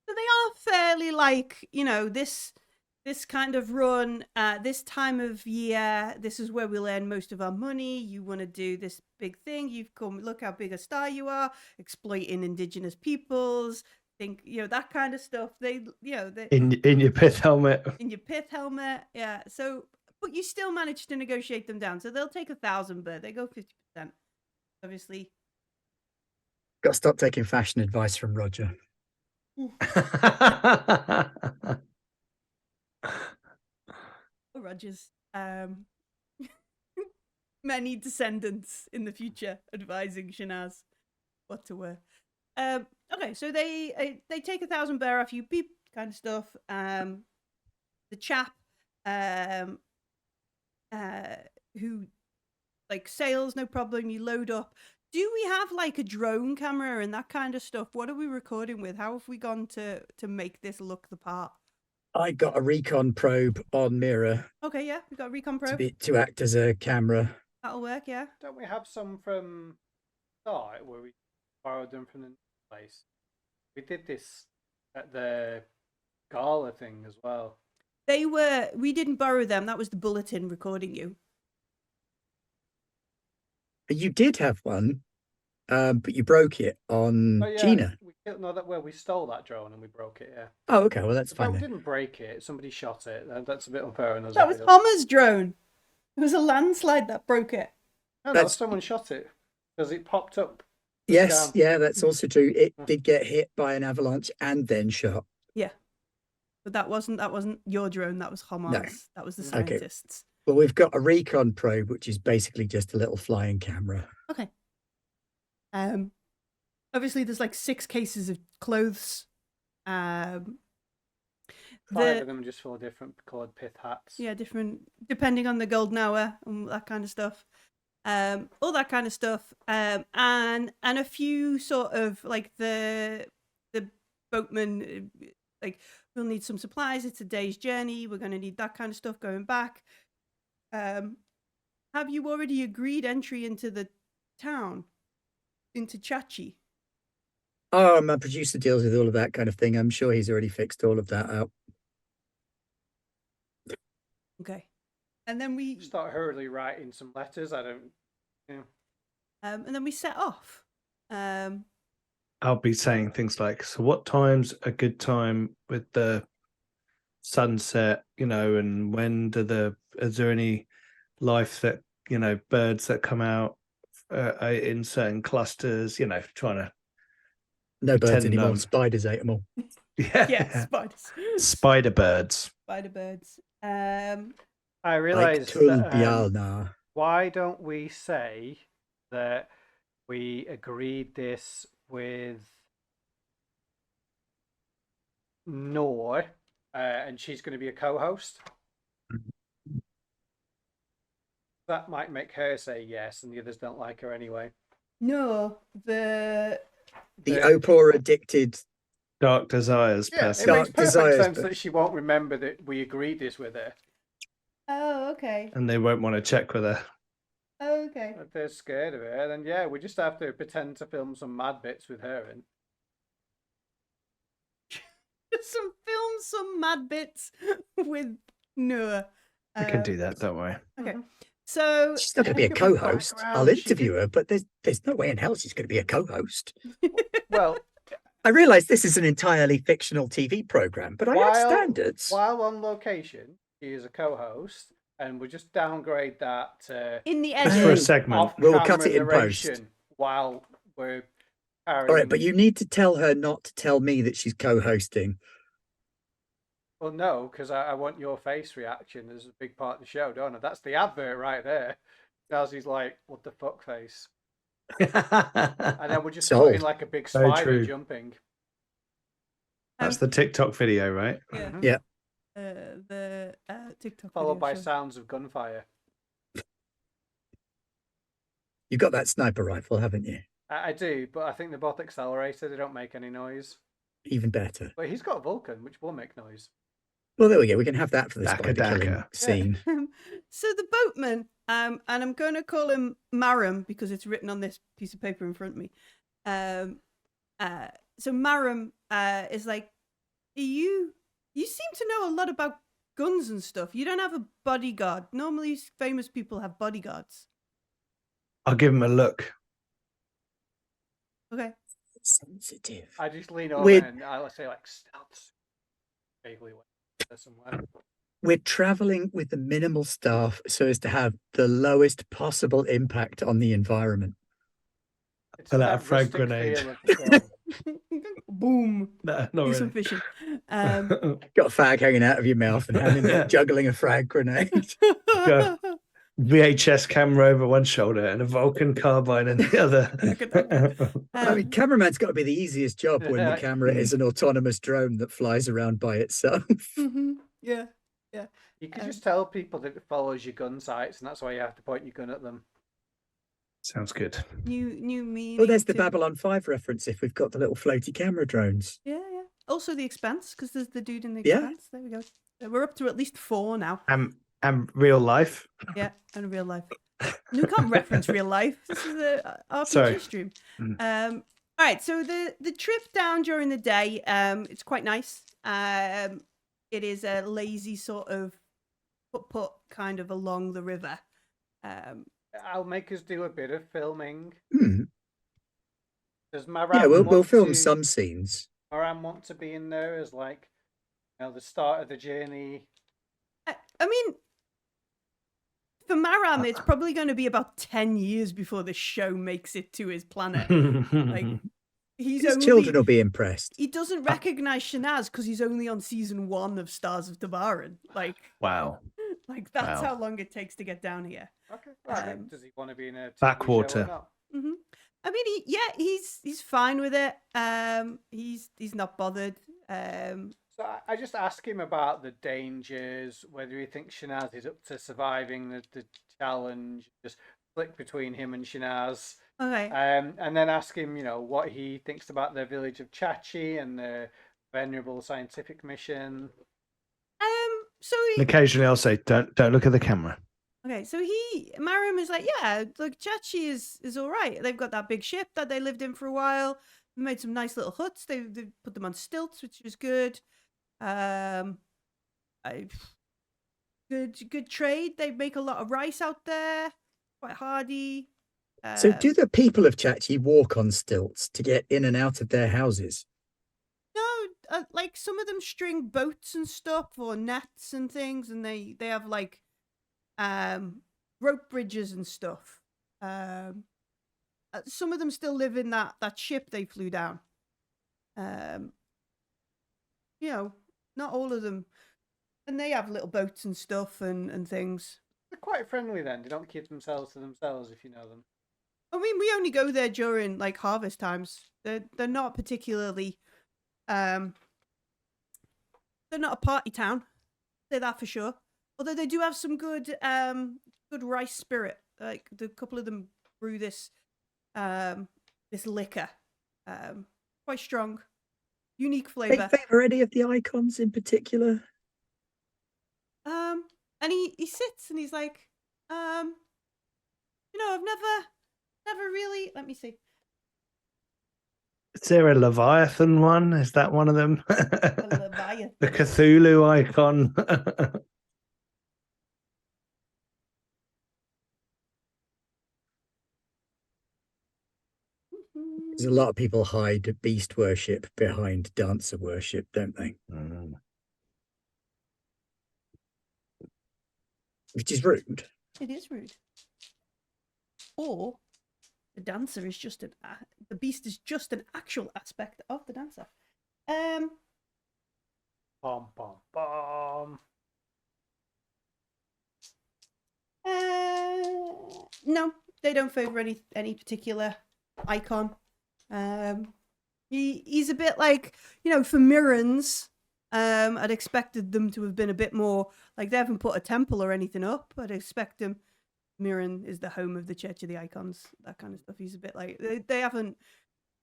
So they are fairly like, this kind of run, this time of year, this is where we'll earn most of our money. You want to do this big thing. You've come, look how big a star you are, exploiting indigenous peoples, that kind of stuff. They in your pith helmet. In your pith helmet, yeah. So, but you still manage to negotiate them down. So they'll take 1,000, but they go 50%. Obviously. Got to stop taking fashion advice from Roger. Rogers. Many descendants in the future advising Shanaz what to wear. Okay, so they take 1,000 bear off you, beep kind of stuff. The chap who sails, no problem. You load up. Do we have a drone camera and that kind of stuff? What are we recording with? How have we gone to make this look the part? I got a recon probe on Mira. Okay, yeah, we got a recon probe to act as a camera. That'll work, yeah. Don't we have some from start where we borrowed them from the place? We did this at the gala thing as well. We didn't borrow them. That was the bulletin recording you. You did have one, but you broke it on Gina. We stole that drone and we broke it, yeah. Oh, okay, well, that's fine. We didn't break it. Somebody shot it. That's a bit unfair on us. That was Homer's drone. It was a landslide that broke it. No, someone shot it because it popped up. Yes, yeah, that's also true. It did get hit by an avalanche and then shot. Yeah. But that wasn't your drone. That was Homar's. That was the Okay. scientists. Well, we've got a recon probe, which is basically just a little flying camera. Okay. Obviously, there's like 6 cases of clothes. 5 of them just full of different coloured pith hats. Yeah, different depending on the golden hour and that kind of stuff. All that kind of stuff. And a few sort of like the boatmen, like, we'll need some supplies. It's a day's journey. We're going to need that kind of stuff going back. Have you already agreed entry into the town, into Chachi? Oh, my producer deals with all of that kind of thing. I'm sure he's already fixed all of that out. Okay. And then we Start hurriedly writing some letters. I don't. Yeah. and then we set off. I'll be saying things like, so what time's a good time with the sunset, and when is there any life that, birds that come out in certain clusters, trying to. No birds Pretend, anymore. Spiders ate them all. Yeah, spiders. Spider birds. Spider birds. I Like realise Tul that. Bialna. Why don't we say that we agreed this with Noor, and she's going to be a co-host? That might make her say yes, and the others don't like her anyway. No, The opal addicted. Dark desires Yeah, it person. makes Dark perfect desires, sense but- that she won't remember that we agreed this with her. Oh, okay. And they won't want to check with her. Oh, okay. If they're scared of her, then yeah, we just have to pretend to film some mad bits with her in. Some mad bits with Noor. I can do that, don't worry. Okay. So She's not going to be a Think of the co-host. background, I'll she interview could- her, but there's no way in hell she's going to be a co-host. Well, I realise this is an entirely fictional TV program, but I have standards. while on location, she is a co-host, and we'll just downgrade that to in the Just for a edit, segment. We'll off-camera cut it in post. narration while we're carrying. All right, but you need to tell her not to tell me that she's co-hosting. Well, no, because I want your face reaction as a big part of the show, don't I? That's the advert right there. Dazzy's like, what the fuck face? And then we'll just put Sold. in like a big Very spider true. jumping. That's the TikTok video, right? yeah, Mhm. Yeah. the TikTok Followed video by show. sounds of gunfire. You've got that sniper rifle, haven't you? I do, but I think they're both accelerated. They don't make any noise. Even better. But he's got Vulcan, which will make noise. Well, there we go. We can have that for the Daka spider killing daka. scene. So the boatman, and I'm going to call him Maram because it's written on this piece of paper in front of me. So Maram is like, you seem to know a lot about guns and stuff. You don't have a bodyguard. Normally, famous people have bodyguards. I'll give him a look. Okay. Sensitive. I just lean over We're- and I'll say like stealth. Vaguely there somewhere. We're traveling with the minimal staff so as to have the lowest possible impact on the environment. It's Pull out that a frag rustic grenade. feel of the film. Boom. No, Do not some really. fishing. Got a fag hanging out of your mouth and juggling a frag grenade. Go. VHS camera over one shoulder and a Vulcan carbine in the other. I mean, cameraman's got to be the easiest job when the camera is an autonomous drone that flies around by itself. Yeah. You could just tell people that it follows your gun sights, and that's why you have to point your gun at them. Sounds good. New meaning. Well, there's the to- Babylon 5 reference if we've got the little floaty camera drones. Yeah. Also, The Expanse, because there's the dude in The Yeah. Expanse. There we go. We're up to at least 4 now. And real life. Yeah, and real life. We can't reference real life. This is a RPG Sorry. stream. Mm. All right, so the trip down during the day, it's quite nice. It is a lazy sort of put kind of along the river. I'll make us do a bit of filming. Hmm. Does Maram Yeah, we'll want film to- some scenes. Maram want to be in there as like, the start of the journey. I mean, for Maram, it's probably going to be about 10 years before the show makes it to his planet. Like, His children will be impressed. He doesn't recognize Shanaz because he's only on season 1 of Stars of Tabaran. Like, wow. Like that's Wow. how long it takes to get down here. Okay. Right. Does he want to be in a TV Backwater. show or not? Mm-hmm. I mean, he's fine with it. He's not bothered. So I just ask him about the dangers, whether he thinks Shanaz is up to surviving the challenge. Just flick between him and Shanaz. Okay. And then ask him, what he thinks about the village of Chachi and the venerable scientific mission. So And occasionally I'll say, don't look at the camera. Okay, so Mariam is like, yeah, like Chachi is all right. They've got that big ship that they lived in for a while. They made some nice little huts. They put them on stilts, which was good. Good trade. They make a lot of rice out there. Quite hardy. So do the people of Chachi walk on stilts to get in and out of their houses? No, like some of them string boats and stuff or nets and things, and they have like rope bridges and stuff. Some of them still live in that ship they flew down. Not all of them, and they have little boats and stuff and things. They're quite friendly then. They don't keep themselves to themselves if you know them. I mean, we only go there during like harvest times. They're not particularly they're not a party town. Say that for sure. Although they do have some good rice spirit. Like the couple of them brew this liquor, quite strong, unique flavor. They favor any of the icons in particular? And he sits and he's like, I've never really. Let me see. Is there a Leviathan one? Is that one of them? Leviathan. The Cthulhu icon. There's a lot of people hide beast worship behind dancer worship, don't they? Mm. Which is rude. It is rude. Or the dancer is just the beast is just an actual aspect of the dancer. Bom, bom, bom. No, they don't favor any particular icon. He's a bit like, for Mirrans, I'd expected them to have been a bit more like they haven't put a temple or anything up. I'd expect them. Mirren is the home of the Church of the Icons, that kind of stuff. He's a bit like they haven't,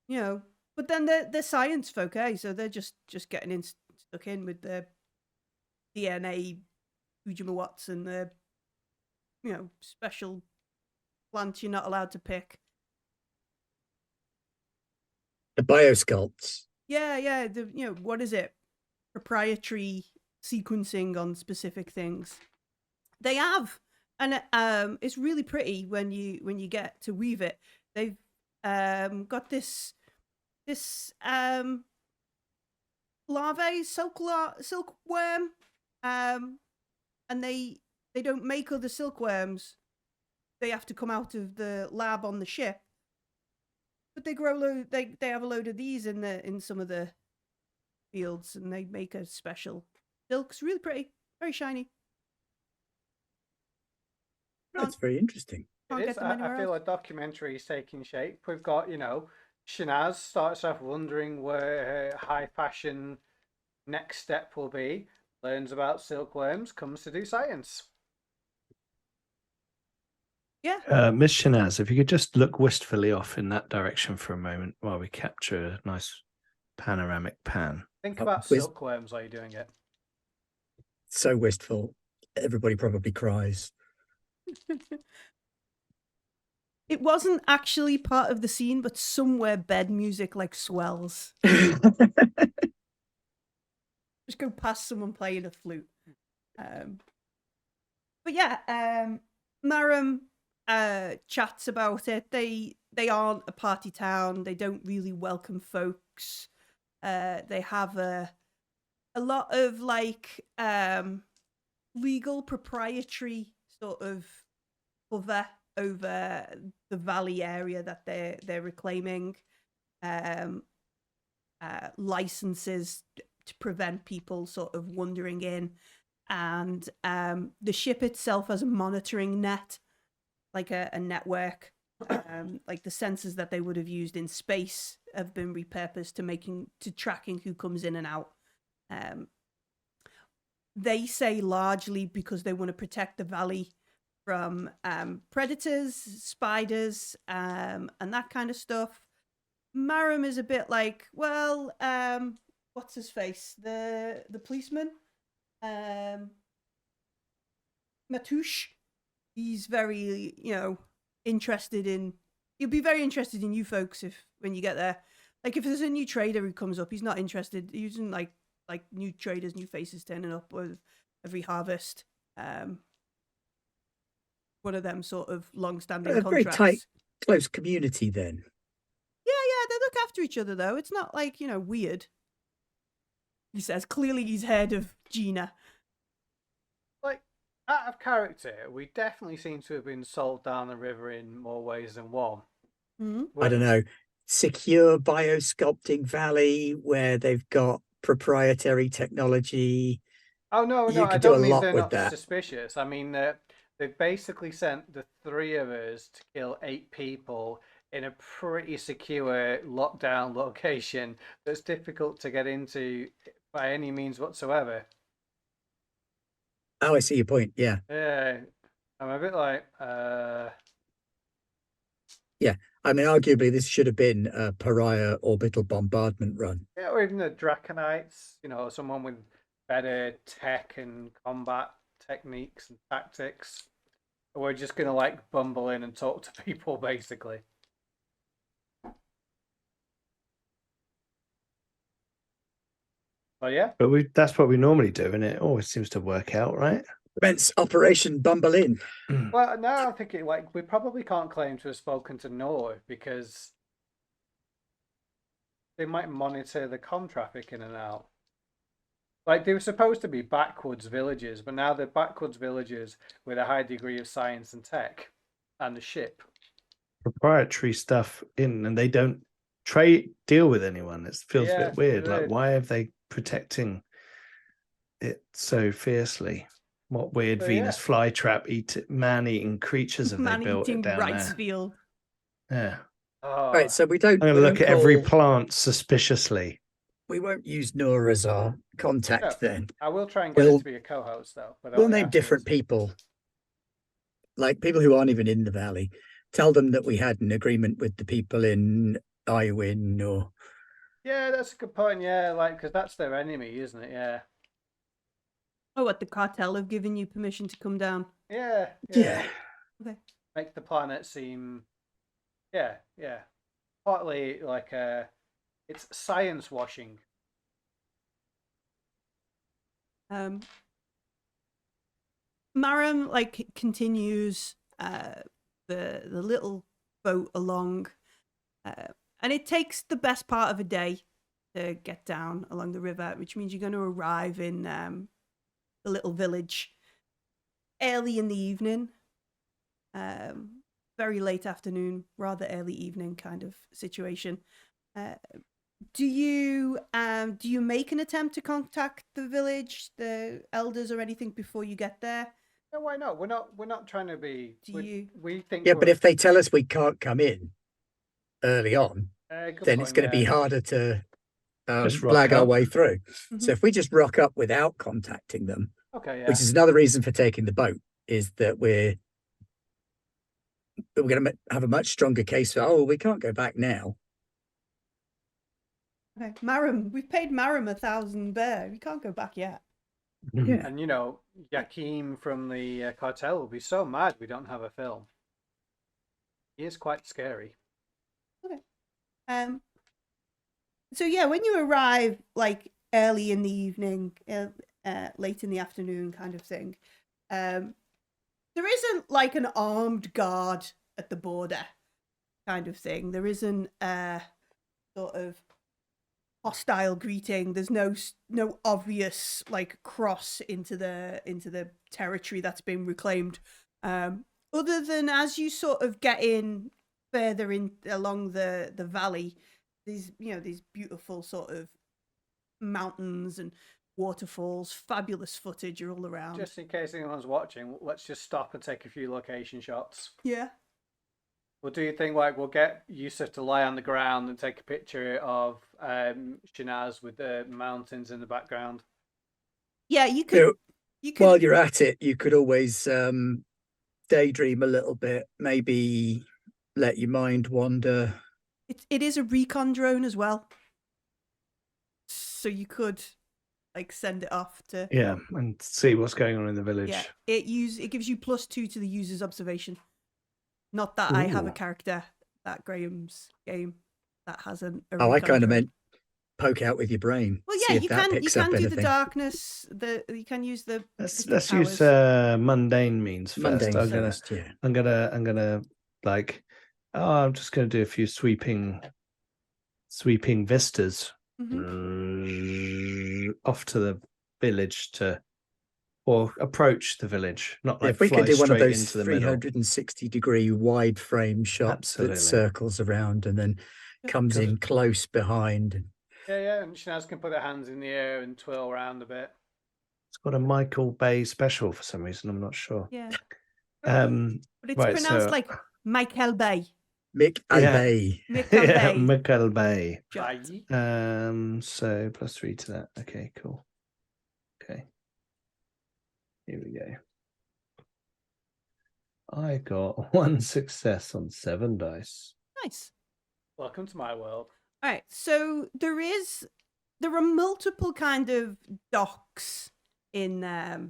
But then they're science folk, so they're just getting stuck in with the DNA, Ujimawats and the special plants you're not allowed to pick. The biosculpts. Yeah. What is it? Proprietary sequencing on specific things. They have, and it's really pretty when you get to weave it. They've got this larvae, silkworm, and they don't make other silkworms. They have to come out of the lab on the ship. But they grow they have a load of these in some of the fields, and they make a special silk. It's really pretty, very shiny. That's very interesting. It is. I feel a documentary is taking shape. We've got, Shanaz starts off wondering where her high fashion next step will be, learns about silkworms, comes to do science. Yeah. Miss Shanaz, if you could just look wistfully off in that direction for a moment while we capture a nice panoramic pan. Think about silkworms while you're doing it. So wistful. Everybody probably cries. It wasn't actually part of the scene, but somewhere bed music like swells. Just go past someone playing a flute. But yeah, Maram chats about it. They aren't a party town. They don't really welcome folks. They have a lot of like legal proprietary sort of cover over the valley area that they're reclaiming. licenses to prevent people sort of wandering in. And the ship itself has a monitoring net, like a network. Like the sensors that they would have used in space have been repurposed to tracking who comes in and out. They say largely because they want to protect the valley from predators, spiders, and that kind of stuff. Marum is a bit like, well, what's his face? The policeman? Matouche. He's very, interested in... He'll be very interested in you folks when you get there. Like, if there's a new trader who comes up, he's not interested. He's in, like new traders, new faces turning up with every harvest. One of them sort of long-standing contracts. Very tight, close community then. Yeah, they look after each other, though. It's not, like, weird. He says, clearly he's heard of Gina. Like, out of character, we definitely seem to have been sold down the river in more ways than one. I don't know. Secure biosculpting valley where they've got proprietary technology. Oh, no, You I could do a don't mean lot they're with not that. suspicious. I mean, they've basically sent the three of us to kill 8 people in a pretty secure lockdown location that's difficult to get into by any means whatsoever. Oh, I see your point. Yeah. Yeah, I'm a bit like, Yeah. I mean, arguably, this should have been a pariah orbital bombardment run. yeah, or even the Draconites, someone with better tech and combat techniques and tactics. We're just going to, like, bumble in and talk to people, basically. But yeah. But that's what we normally do, and it always seems to work out, right? Hence Operation Bumble In. Well, no, I think we probably can't claim to have spoken to Nor because they might monitor the com traffic in and out. Like, they were supposed to be backwoods villages, but now they're backwoods villages with a high degree of science and tech and a ship. Proprietary stuff and they don't deal with anyone. It feels a bit weird. Like, why are they protecting it so fiercely? What weird Venus flytrap man-eating creatures have they built it down rice there? Field. Yeah. All right, so we don't. I'm going to look at every plant suspiciously. We won't use Nora as our contact then. I will try and get her to be a co-host, though. We'll name different people, like people who aren't even in the valley. Tell them that we had an agreement with the people in Iwin or... Yeah, that's a good point, yeah, like, because that's their enemy, isn't it? Yeah. Oh, what, the cartel have given you permission to come down? Yeah. Okay. Make the planet seem... Yeah. Partly like it's science washing. Marum, like, continues the little boat along, and it takes the best part of a day to get down along the river, which means you're going to arrive in the little village early in the evening, very late afternoon, rather early evening kind of situation. Do you make an attempt to contact the village, the elders, or anything before you get there? No, why not? We're not trying to be. We think. Yeah, but if they tell us we can't come in early on, then it's going to be harder to flag our way through. Mm-hmm. So if we just rock up without contacting them, which is another reason for taking the boat, is that we're going to have a much stronger case for, we can't go back now. Okay, Marum, we've paid Marum 1,000 bear. We can't go back yet. Yeah. And Yakim from the cartel will be so mad we don't have a film. He is quite scary. Okay. So yeah, when you arrive, like, early in the evening, late in the afternoon kind of thing, there isn't like an armed guard at the border kind of thing. There isn't sort of hostile greeting. There's no obvious like cross into the territory that's been reclaimed. Other than as you sort of get in further in along the valley, these beautiful sort of mountains and waterfalls, fabulous footage all around. Just in case anyone's watching, let's just stop and take a few location shots. Yeah. We'll do your thing like we'll get Yusuf to lie on the ground and take a picture of Shinaz with the mountains in the background. Yeah, you could. While you're at it, you could always daydream a little bit. Maybe let your mind wander. It is a recon drone as well, so you could like send it off to and see what's going on in the village. Yeah, it gives you +2 to the user's observation. Not that I have a Ooh. character that Graham's game that has a Oh, I recon kind of drone. meant poke out with your brain. Well, see yeah, if you that can picks up do the anything. darkness. You can use the Let's use mundane means first. Mundane I'm gonna like, I'm just gonna do a few sweeping vistas off to the village or approach the village, not like if we fly could do one of straight those into the middle. 360-degree wide frame shots Absolutely. that circles around and then comes in close behind. Yeah, and Shinaz can put her hands in the air and twirl around a bit. It's got a Michael Bay special for some reason. I'm not sure. Yeah. But it's right, pronounced so- like Michael Bay. Mick Albay. Michael Bay. Michael Bay. Shot. So +3 to that. Okay, cool. Okay. Here we go. I got 1 success on 7 dice. Nice. Welcome to my world. All right, so there are multiple kind of docks in the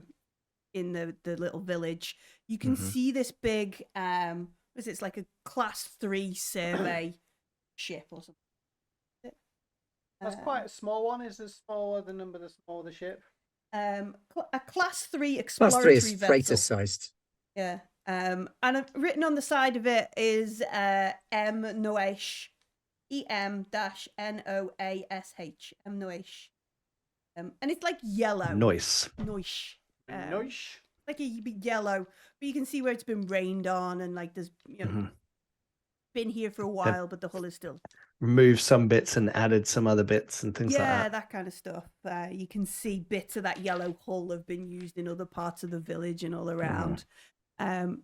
little village. You can see this big it's like a class 3 survey ship or something. That's quite a small one. Is this smaller the number the smaller the ship? A class 3 Plus exploratory 3 is vessel. freighter sized. Yeah. And written on the side of it is M Noash. EM-NOASH. M Noash. And it's like yellow. Noise. Noish. Noish. Like a big yellow, but you can see where it's been rained on, and like there's been here for a while, but the hull is still Removed some bits and added some other bits and things like yeah, that. that kind of stuff. You can see bits of that yellow hull have been used in other parts of the village and all around. There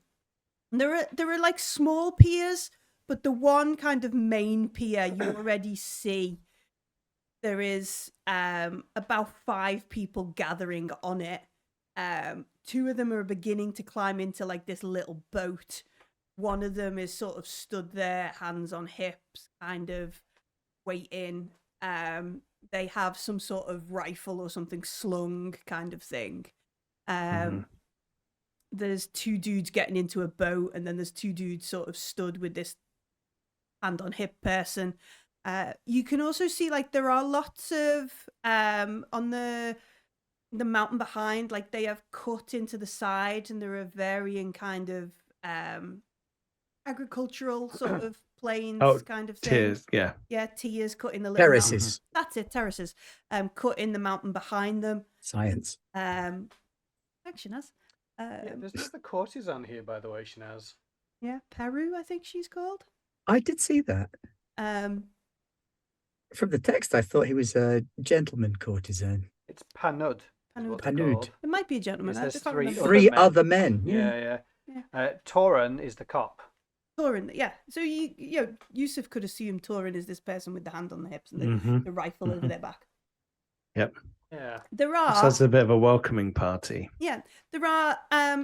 are like small piers, but the one kind of main pier you already see. There is about 5 people gathering on it. 2 of them are beginning to climb into like this little boat. One of them is sort of stood there, hands on hips, kind of waiting. They have some sort of rifle or something slung kind of thing. There's 2 dudes getting into a boat, and then there's 2 dudes sort of stood with this hand on hip person. You can also see like there are lots of on the mountain behind, like they have cut into the side, and there are varying kind of agricultural sort of plains kind of thing. Tiers, yeah. Yeah, tiers cut in the little Terraces. mountain. That's it, terraces. Cut in the mountain behind them. Science. Action has. Yeah, there's another courtesan here, by the way, Shinaz. Yeah, Peru, I think she's called. I did see that. From the text, I thought he was a gentleman courtesan. It's Panud. Panud. Panud. It might be a gentleman. There's I can't 3 remember. other 3 men. other men. Yeah. Toran is the cop. Torin, yeah. So Yusuf could assume Torin is this person with the hand on the hips and the rifle over their back. Yep. Yeah. There are. So it's a bit of a welcoming party. Yeah, there are.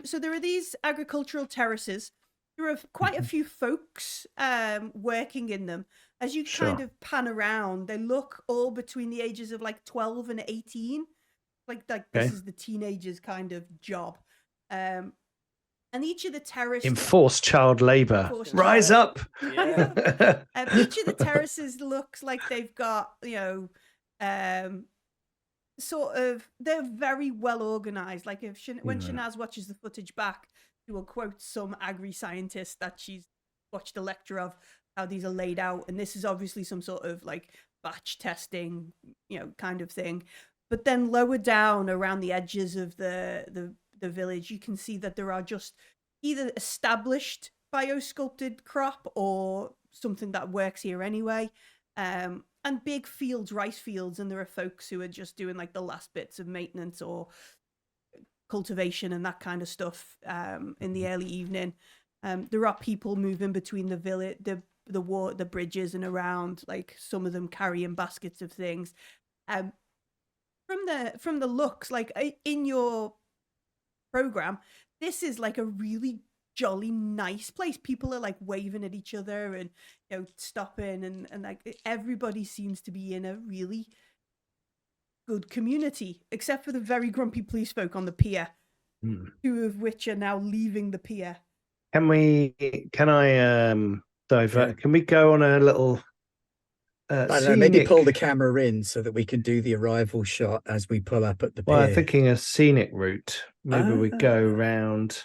So there are these agricultural terraces. There are quite a few folks working in them. As you kind of pan around, they look all between the ages of like 12 and 18. Like this is the teenagers' kind of job. And each of the terraces... Enforced child labour. Rise up! Yeah. Each of the terraces looks like they've got, sort of... They're very well organised. Like when Shinaz watches the footage back, she will quote some agri-scientist that she's watched a lecture of, how these are laid out. And this is obviously some sort of like batch testing, kind of thing. But then lower down around the edges of the village, you can see that there are just either established biosculpted crop or something that works here anyway. and big fields, rice fields, and there are folks who are just doing like the last bits of maintenance or cultivation and that kind of stuff in the early evening. There are people moving between the village, the bridges and around, like some of them carrying baskets of things. From the looks, like in your program, this is like a really jolly nice place. People are like waving at each other and stopping and like everybody seems to be in a really good community, except for the very grumpy police folk on the pier, two of which are now leaving the pier. Can I divert? Yeah. Can we go on a little I don't know, maybe pull the camera in so that we can do the arrival shot as we pull up at the pier. Well, I'm thinking a scenic route. Maybe we go round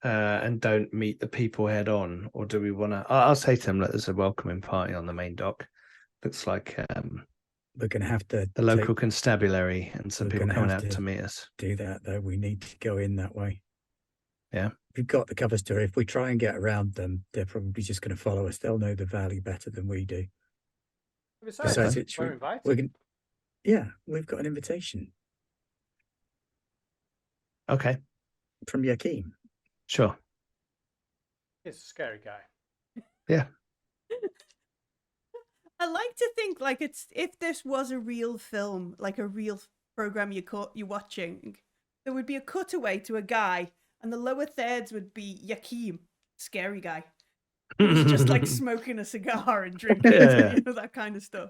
and don't meet the people head on, or do we want to? I'll say to them that there's a welcoming party on the main dock. Looks like we're going to have to the local constabulary and some people coming out to meet us. Do that though. We need to go in that way. Yeah. We've got the cover story. If we try and get around them, they're probably just going to follow us. They'll know the valley better than we do. Besides, we're invited. We've got an invitation. Okay. From Yakim. Sure. He's a scary guy. Yeah. I like to think like if this was a real film, like a real program you're watching, there would be a cutaway to a guy, and the lower thirds would be Yakim, scary guy. He's just like smoking a cigar and drinking, that kind of stuff.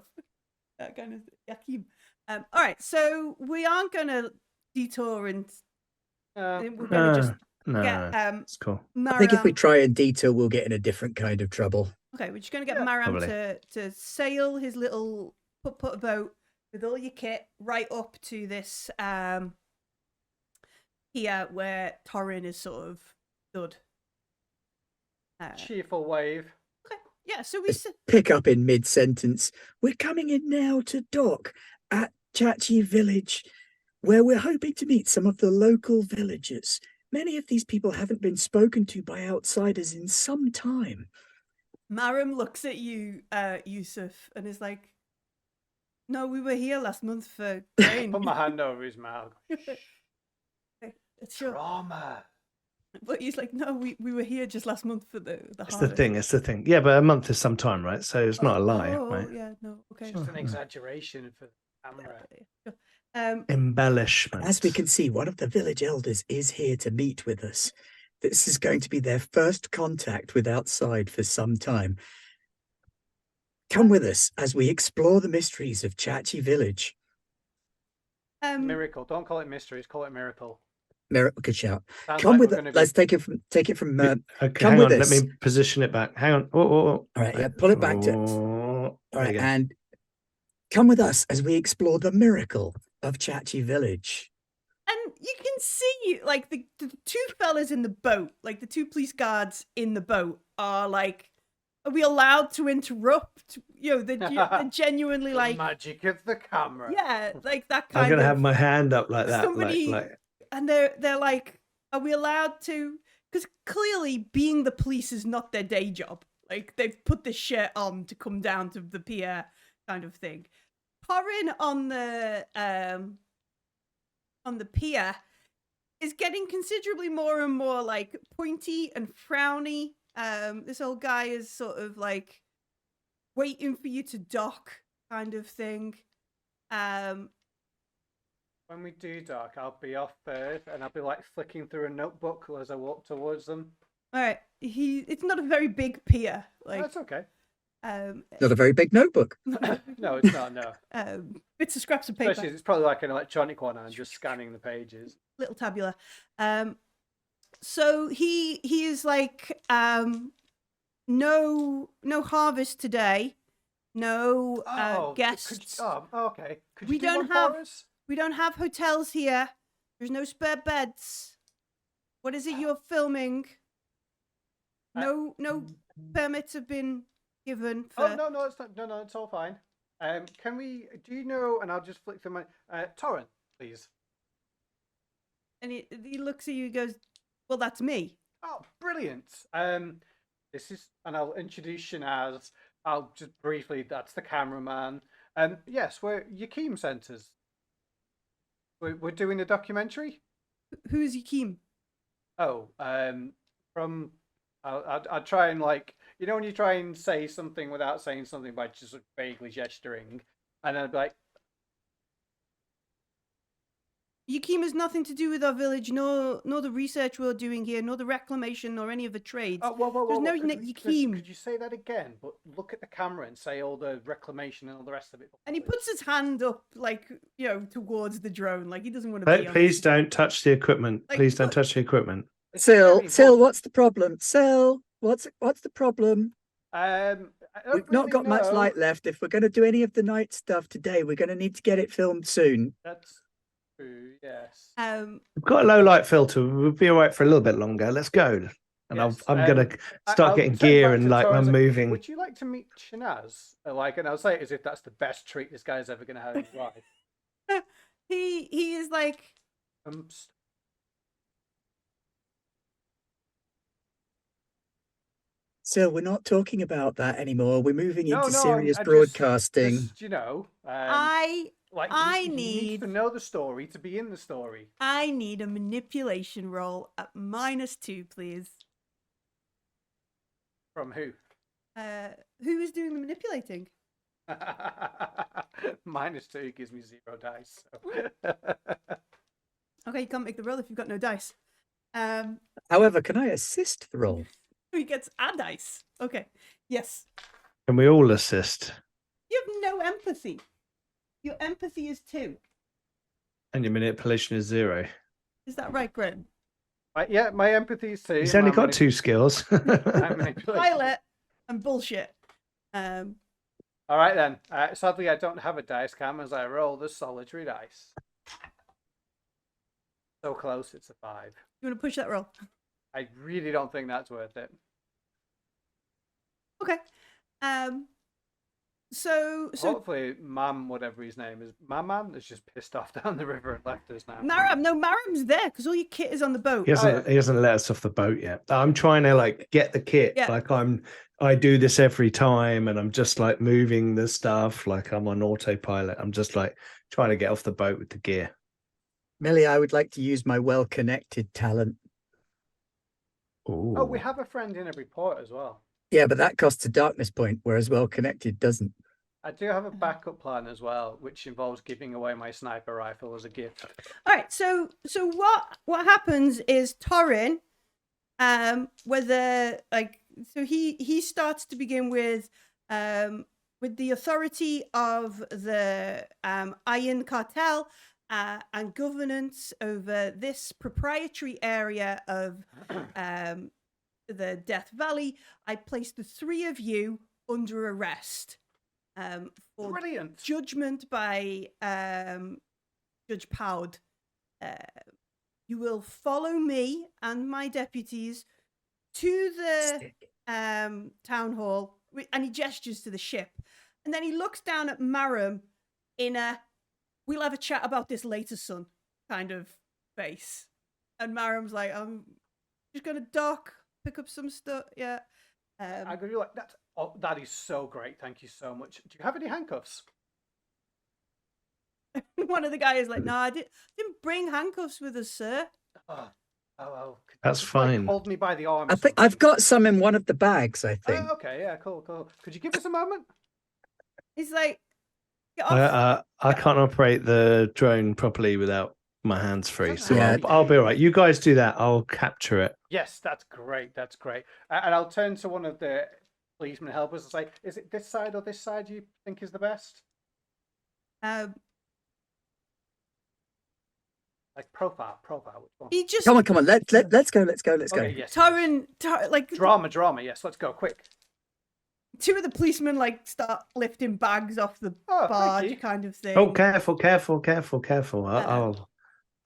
That kind of Yakim. All right, so we aren't gonna detour and we're gonna just get it's cool. I think if we try and detour, we'll get in a different kind of trouble. Okay, we're just gonna get Maram to sail his little put boat with all your kit right up to this here where Torrin is sort of stood. Cheerful wave. Okay, yeah. So we pick up in mid-sentence. We're coming in now to dock at Chachi Village, where we're hoping to meet some of the local villagers. Many of these people haven't been spoken to by outsiders in some time. Maram looks at you, Yusuf, and is like, "No, we were here last month for grain." Put my hand over his mouth. It's sure. Drama. But he's like, "No, we were here just last month for the It's harvest." It's the thing. Yeah, but a month is some time, right? So it's not a lie, right? Yeah, no, okay. It's just an exaggeration for the camera. Embellishment. As we can see, one of the village elders is here to meet with us. This is going to be their first contact with outside for some time. Come with us as we explore the mysteries of Chachi Village. Miracle. Don't call it mysteries. Call it miracle. Miracle, good shout. Come with us. Let's take it from. Okay, come with us. Let me position it back. Hang on. All right, yeah, pull it back to. All right, and come with us as we explore the miracle of Chachi Village. And you can see, like, the two fellas in the boat, like the two police guards in the boat, are like, "Are we allowed to interrupt?" They're genuinely like the magic of the camera. Yeah, like that kind of. I'm gonna have my hand up like that. Somebody, and they're like, "Are we allowed to?" Because clearly, being the police is not their day job. Like they've put this shirt on to come down to the pier, kind of thing. Torrin on the pier is getting considerably more and more like pointy and frowny. This old guy is sort of like waiting for you to dock, kind of thing. When we do dock, I'll be off first, and I'll be like flicking through a notebook as I walk towards them. All right, it's not a very big pier. Like that's okay. Not a very big notebook. No, it's not. No. Bits of scraps of paper. Especially, it's probably like an electronic one. I'm just scanning the pages. Little tabula. So he is like, no harvest today. No guests. Okay. We don't have hotels here. There's no spare beds. What is it you're filming? No permits have been given for... Oh, no, it's not. No, it's all fine. Can we... Do you know... And I'll just flick through my... Torrin, please. And he looks at you and goes, "Well, that's me." Oh, brilliant. This is... And I'll introduce Shanaz. I'll just briefly. That's the cameraman. Yes, we're Yakim centers. We're doing a documentary. Who's Yakim? Oh, from I'll try and like when you try and say something without saying something by just vaguely gesturing, and then I'd be like, Yakim has nothing to do with our village, nor the research we're doing here, nor the reclamation, nor any of the trades. oh, whoa, There's no Yakim. Yakim. Could you say that again? But look at the camera and say all the reclamation and all the rest of it. And he puts his hand up, like, towards the drone, like he doesn't want to But be on please it. don't touch the equipment. Like, Please don't look- touch the equipment. It's very Sil, important. what's the problem? Sil, what's the problem? I don't We've not really got much know. light left. If we're going to do any of the night stuff today, we're going to need to get it filmed soon. That's true. Yes. We've got a low light filter. We'll be all right for a little bit longer. Let's go. And Yes, I'm gonna I'll start getting turn gear back and to like Torres I'm and- moving. Would you like to meet Shanaz? And I'll say it as if that's the best treat this guy's ever going to have in his life. he is like, Sil, we're not talking about that anymore. We're moving No, into no, serious I broadcasting. Just, I he needs need- to know the story to be in the story. need a manipulation roll at -2, please. From who? Who is doing the manipulating? -2 gives me 0 dice. So. Okay, you can't make the roll if you've got no dice. However, can I assist the roll? He gets a dice. Okay, yes. Can we all assist? You have no empathy. Your empathy is 2. And your manipulation is 0. Is that right, Graham? Yeah, my empathy is 2. He's only got 2 skills. Pilot and bullshit. All right then. Sadly, I don't have a dice cam as I roll the solitary dice. So close, it's a 5. You want to push that roll? I really don't think that's worth it. Okay. So Hopefully, Mam, whatever his name is, Maman, is just pissed off down the river and left us now. Maram's there because all your kit is on the boat. He hasn't let us off the boat yet. I'm trying to like get the kit. Yeah. Like I do this every time, and I'm just like moving the stuff. Like I'm on autopilot. I'm just like trying to get off the boat with the gear. Millie, I would like to use my well-connected talent. Ooh. Oh, we have a friend in every port as well. Yeah, but that costs a darkness point, whereas well-connected doesn't. I do have a backup plan as well, which involves giving away my sniper rifle as a gift. All right. So what happens is Torrin, he starts to begin with the authority of the Iron Cartel and governance over this proprietary area of the Death Valley. I place the 3 of you under arrest for Brilliant. judgment by Judge Powd. You will follow me and my deputies to the town hall, and he gestures to the ship, and then he looks down at Maram in a "we'll have a chat about this later, son" kind of face, and Maram's like, "I'm just gonna dock, pick up some stuff." Yeah. I'm gonna be like, that is so great. Thank you so much. Do you have any handcuffs? One of the guys is like, "No, I didn't bring handcuffs with us, sir." Oh. That's Just, fine. Hold me by the arm. I think I've got some in one of the bags, I think. Oh, okay, yeah, cool. Could you give us a moment? He's like, "Get off." I can't operate the drone properly without my hands free, so Yeah. I'll be all right. You guys do that. I'll capture it. Yes, that's great. That's great. And I'll turn to one of the policemen helpers and say, "Is it this side or this side you think is the best?" Like profile. Which one? He just Come on. Let's go. Okay, yes. Torrin, like Drama. Yes, let's go quick. 2 of the policemen like start lifting bags off the Oh, barge, thank you. kind of thing. Oh, careful.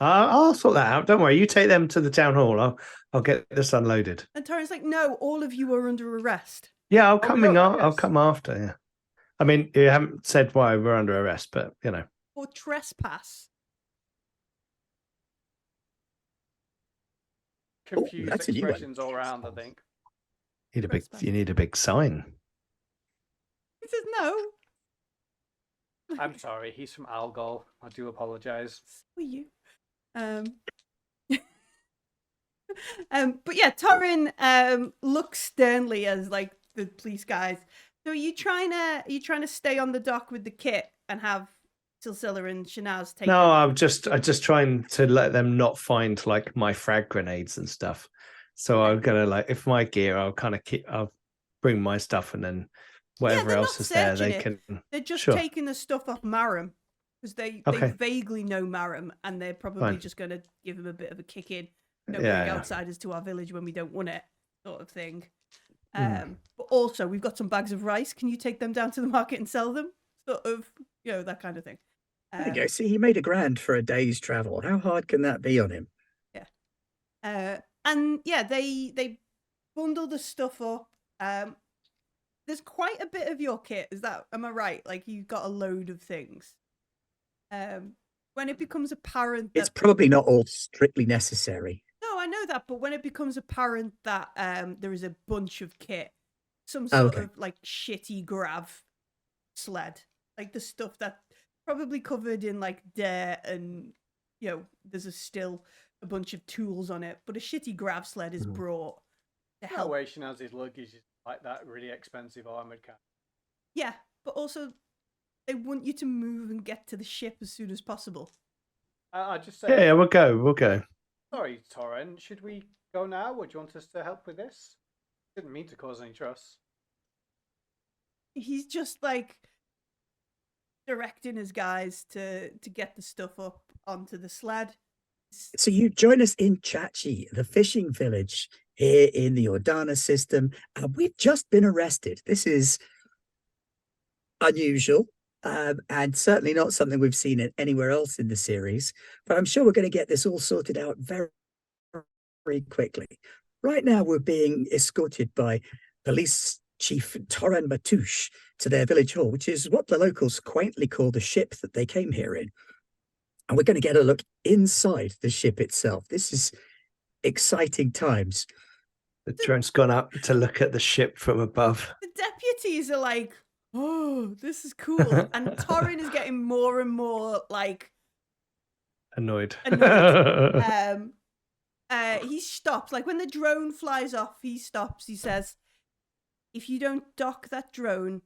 I'll sort that out. Don't worry. You take them to the town hall. I'll get this unloaded. And Torrin's like, "No, all of you are under arrest Yeah, I'll we come know in. that, I'll yes. come after. Yeah. I mean, you haven't said why we're under arrest, but you know. for trespass." Confused that's a new one. expressions all around, I think. You need a big sign. He says no. I'm sorry, he's from Algol. I do apologise. So are you. But yeah, Torrin looks sternly as like the police guys. So are you trying to stay on the dock with the kit and have Silsilla and Shanaz take No, over? I'm just trying to let them not find like my frag grenades and stuff. So Okay. I'm gonna like, if my gear, I'll bring my stuff, and then whatever they're else not is there, they searching can. They're just Sure. taking the stuff off Maram because they Okay. vaguely know Maram and they're probably Fine. just going to give him a bit of a kick in. Don't Yeah, bring yeah. outsiders to our village when we don't want it, sort of thing. Mm. But also, we've got some bags of rice. Can you take them down to the market and sell them? Sort of, that kind of thing. There you go. See, he made $1,000 for a day's travel. How hard can that be on him? And yeah, they bundle the stuff up. There's quite a bit of your kit. Am I right? Like you've got a load of things. When it becomes apparent that It's probably not all strictly necessary. no, I know that, but when it becomes apparent that there is a bunch of kit, some sort Okay. of like shitty grav sled, like the stuff that probably covered in like dirt and there's still a bunch of tools on it, but a shitty grav sled is brought to No help. way Shanaz's luggage is like that really expensive armoured car. Yeah, but also they want you to move and get to the ship as soon as possible. I just say, Yeah, we'll go. sorry, Torrin, should we go now, or do you want us to help with this? Didn't mean to cause any trust. He's just like directing his guys to get the stuff up onto the sled. So you join us in Chachi, the fishing village here in the Ordana system. We've just been arrested. This is unusual and certainly not something we've seen anywhere else in the series. But I'm sure we're going to get this all sorted out very, very quickly. Right now, we're being escorted by Police Chief Torren Matouche to their village hall, which is what the locals quaintly call the ship that they came here in. And we're going to get a look inside the ship itself. This is exciting times. The drone's gone up to look at the ship from above. The deputies are like, oh, this is cool. And Torrin is getting more and more like Annoyed. He stops. Like when the drone flies off, he stops. He says, if you don't dock that drone,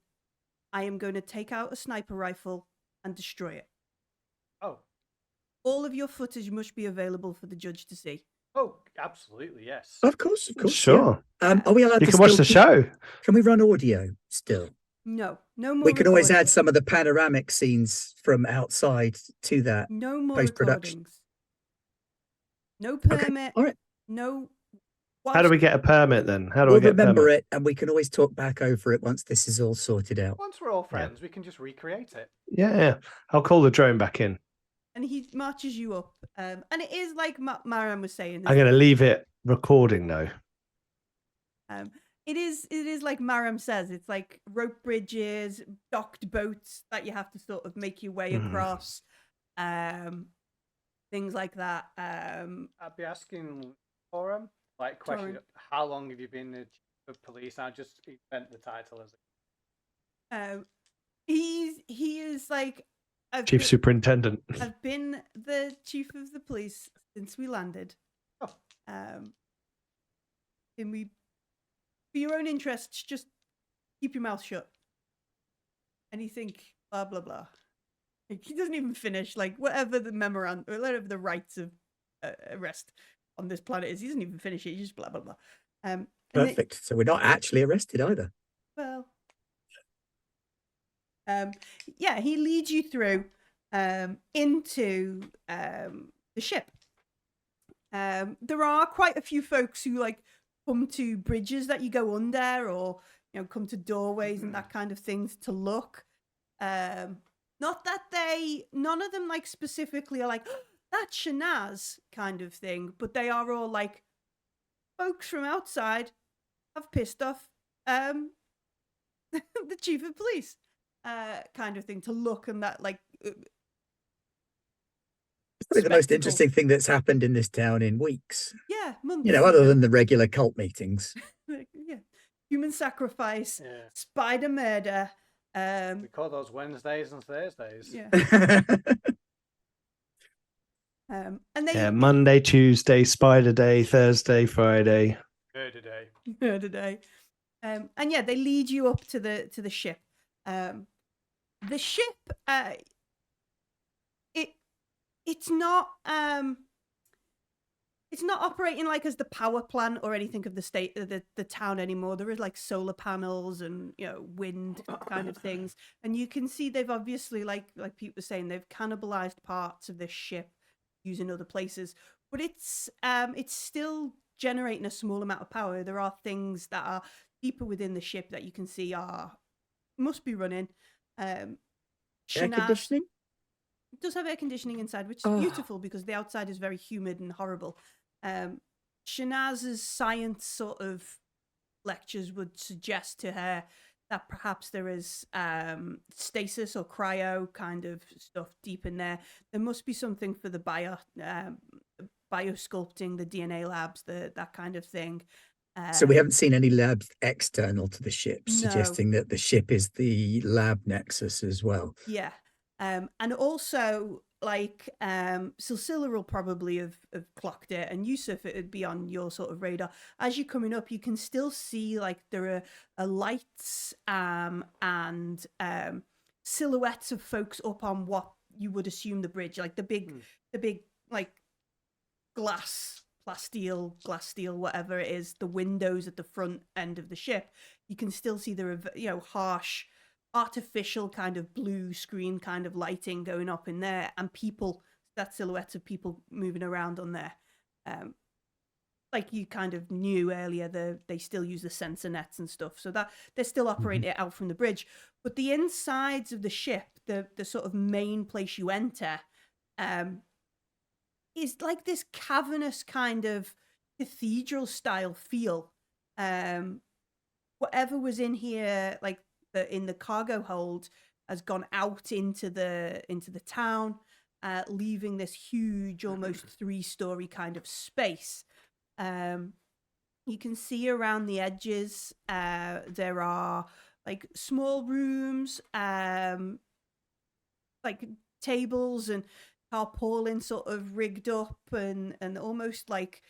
I am going to take out a sniper rifle and destroy it. Oh. All of your footage must be available for the judge to see. Oh, absolutely, yes. Of course. Sure. Yeah. Are we allowed You to can watch the show. Can we run audio still? No more. We can always recordings. add some of the panoramic scenes from outside to that. No more post-production. recordings. No permit. Okay. All right. No. How do we get a permit then? How do We'll I get remember permit? it, and we can always talk back over it once this is all sorted out. Once we're all friends, we can just recreate it. Yeah. I'll call the drone back in. And he marches you up. And it is like Maram was saying. I'm going to leave it recording though. It is like Maram says. It's like rope bridges, docked boats that you have to sort of make your way across. Things like that. I'd be asking Torrin, like, question: how long have you been the chief of police? I just invent the title as. He is like Chief Superintendent. I've been the chief of the police since we landed. Oh. And we, for your own interests, just keep your mouth shut. And you think blah blah blah. Like, he doesn't even finish. Like whatever the memorandum, or whatever the rights of arrest on this planet is, he doesn't even finish it. He just blah blah blah. Perfect. So we're not actually arrested either. Well. Yeah, he leads you through into the ship. There are quite a few folks who like come to bridges that you go under, or come to doorways and that kind of things to look. Not that none of them like specifically are like, oh, that's Shanaz kind of thing, but they are all like folks from outside have pissed off the chief of police. Kind of thing to look, and that like it's probably the most interesting thing that's happened in this town in weeks. Yeah, months. Other than the regular cult meetings. Yeah, human sacrifice, spider murder, We call those Wednesdays and Thursdays. Yeah. And they Yeah, Monday, Tuesday, Spider Day, Thursday, Friday. Murder Day. Murder Day. And yeah, they lead you up to the ship. The ship, it's not operating like as the power plant or anything of the town anymore. There is like solar panels and wind kind of things, and you can see they've obviously like Pete was saying, they've cannibalized parts of this ship using other places, but it's still generating a small amount of power. There are things that are deeper within the ship that you can see must be running. Air conditioning? It does have air conditioning inside, which is beautiful because the outside is very humid and horrible. Shanaz's science sort of lectures would suggest to her that perhaps there is stasis or cryo kind of stuff deep in there. There must be something for the biosculpting, the DNA labs, that kind of thing. So we haven't seen any labs external to the ship, No. suggesting that the ship is the lab nexus as well. Yeah. And also, like, Silsila will probably have clocked it, and Yusuf, it would be on your sort of radar. As you're coming up, you can still see, like, there are lights and silhouettes of folks up on what you would assume the bridge, like the big, like, glass steel, whatever it is, the windows at the front end of the ship. You can still see there are, harsh, artificial kind of blue screen kind of lighting going up in there, and people, that silhouettes of people moving around on there. Like you kind of knew earlier, they still use the sensor nets and stuff, so that they're still operating it out from the bridge. But the insides of the ship, the sort of main place you enter, is like this cavernous kind of cathedral style feel. Whatever was in here, like in the cargo hold, has gone out into the town, leaving this huge, almost 3-story kind of space. You can see around the edges there are like small rooms, like tables and tarpaulin sort of rigged up, and almost like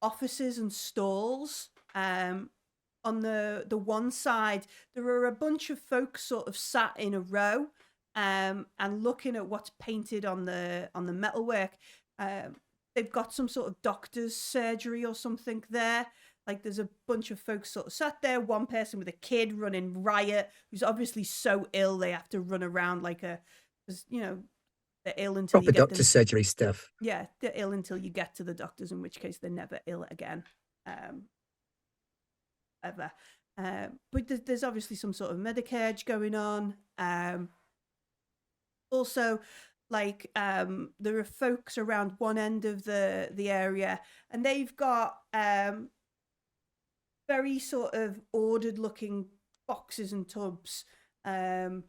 offices and stalls. On the one side, there are a bunch of folks sort of sat in a row, and looking at what's painted on the metalwork. They've got some sort of doctor's surgery or something there. Like there's a bunch of folks sort of sat there. One person with a kid running riot, who's obviously so ill they have to run around like they're ill until proper doctor's surgery stuff. Yeah, they're ill until you get to the doctors, in which case they're never ill again. Ever. But there's obviously some sort of Medicare going on. Also, like there are folks around one end of the area, and they've got very sort of ordered looking boxes and tubs, and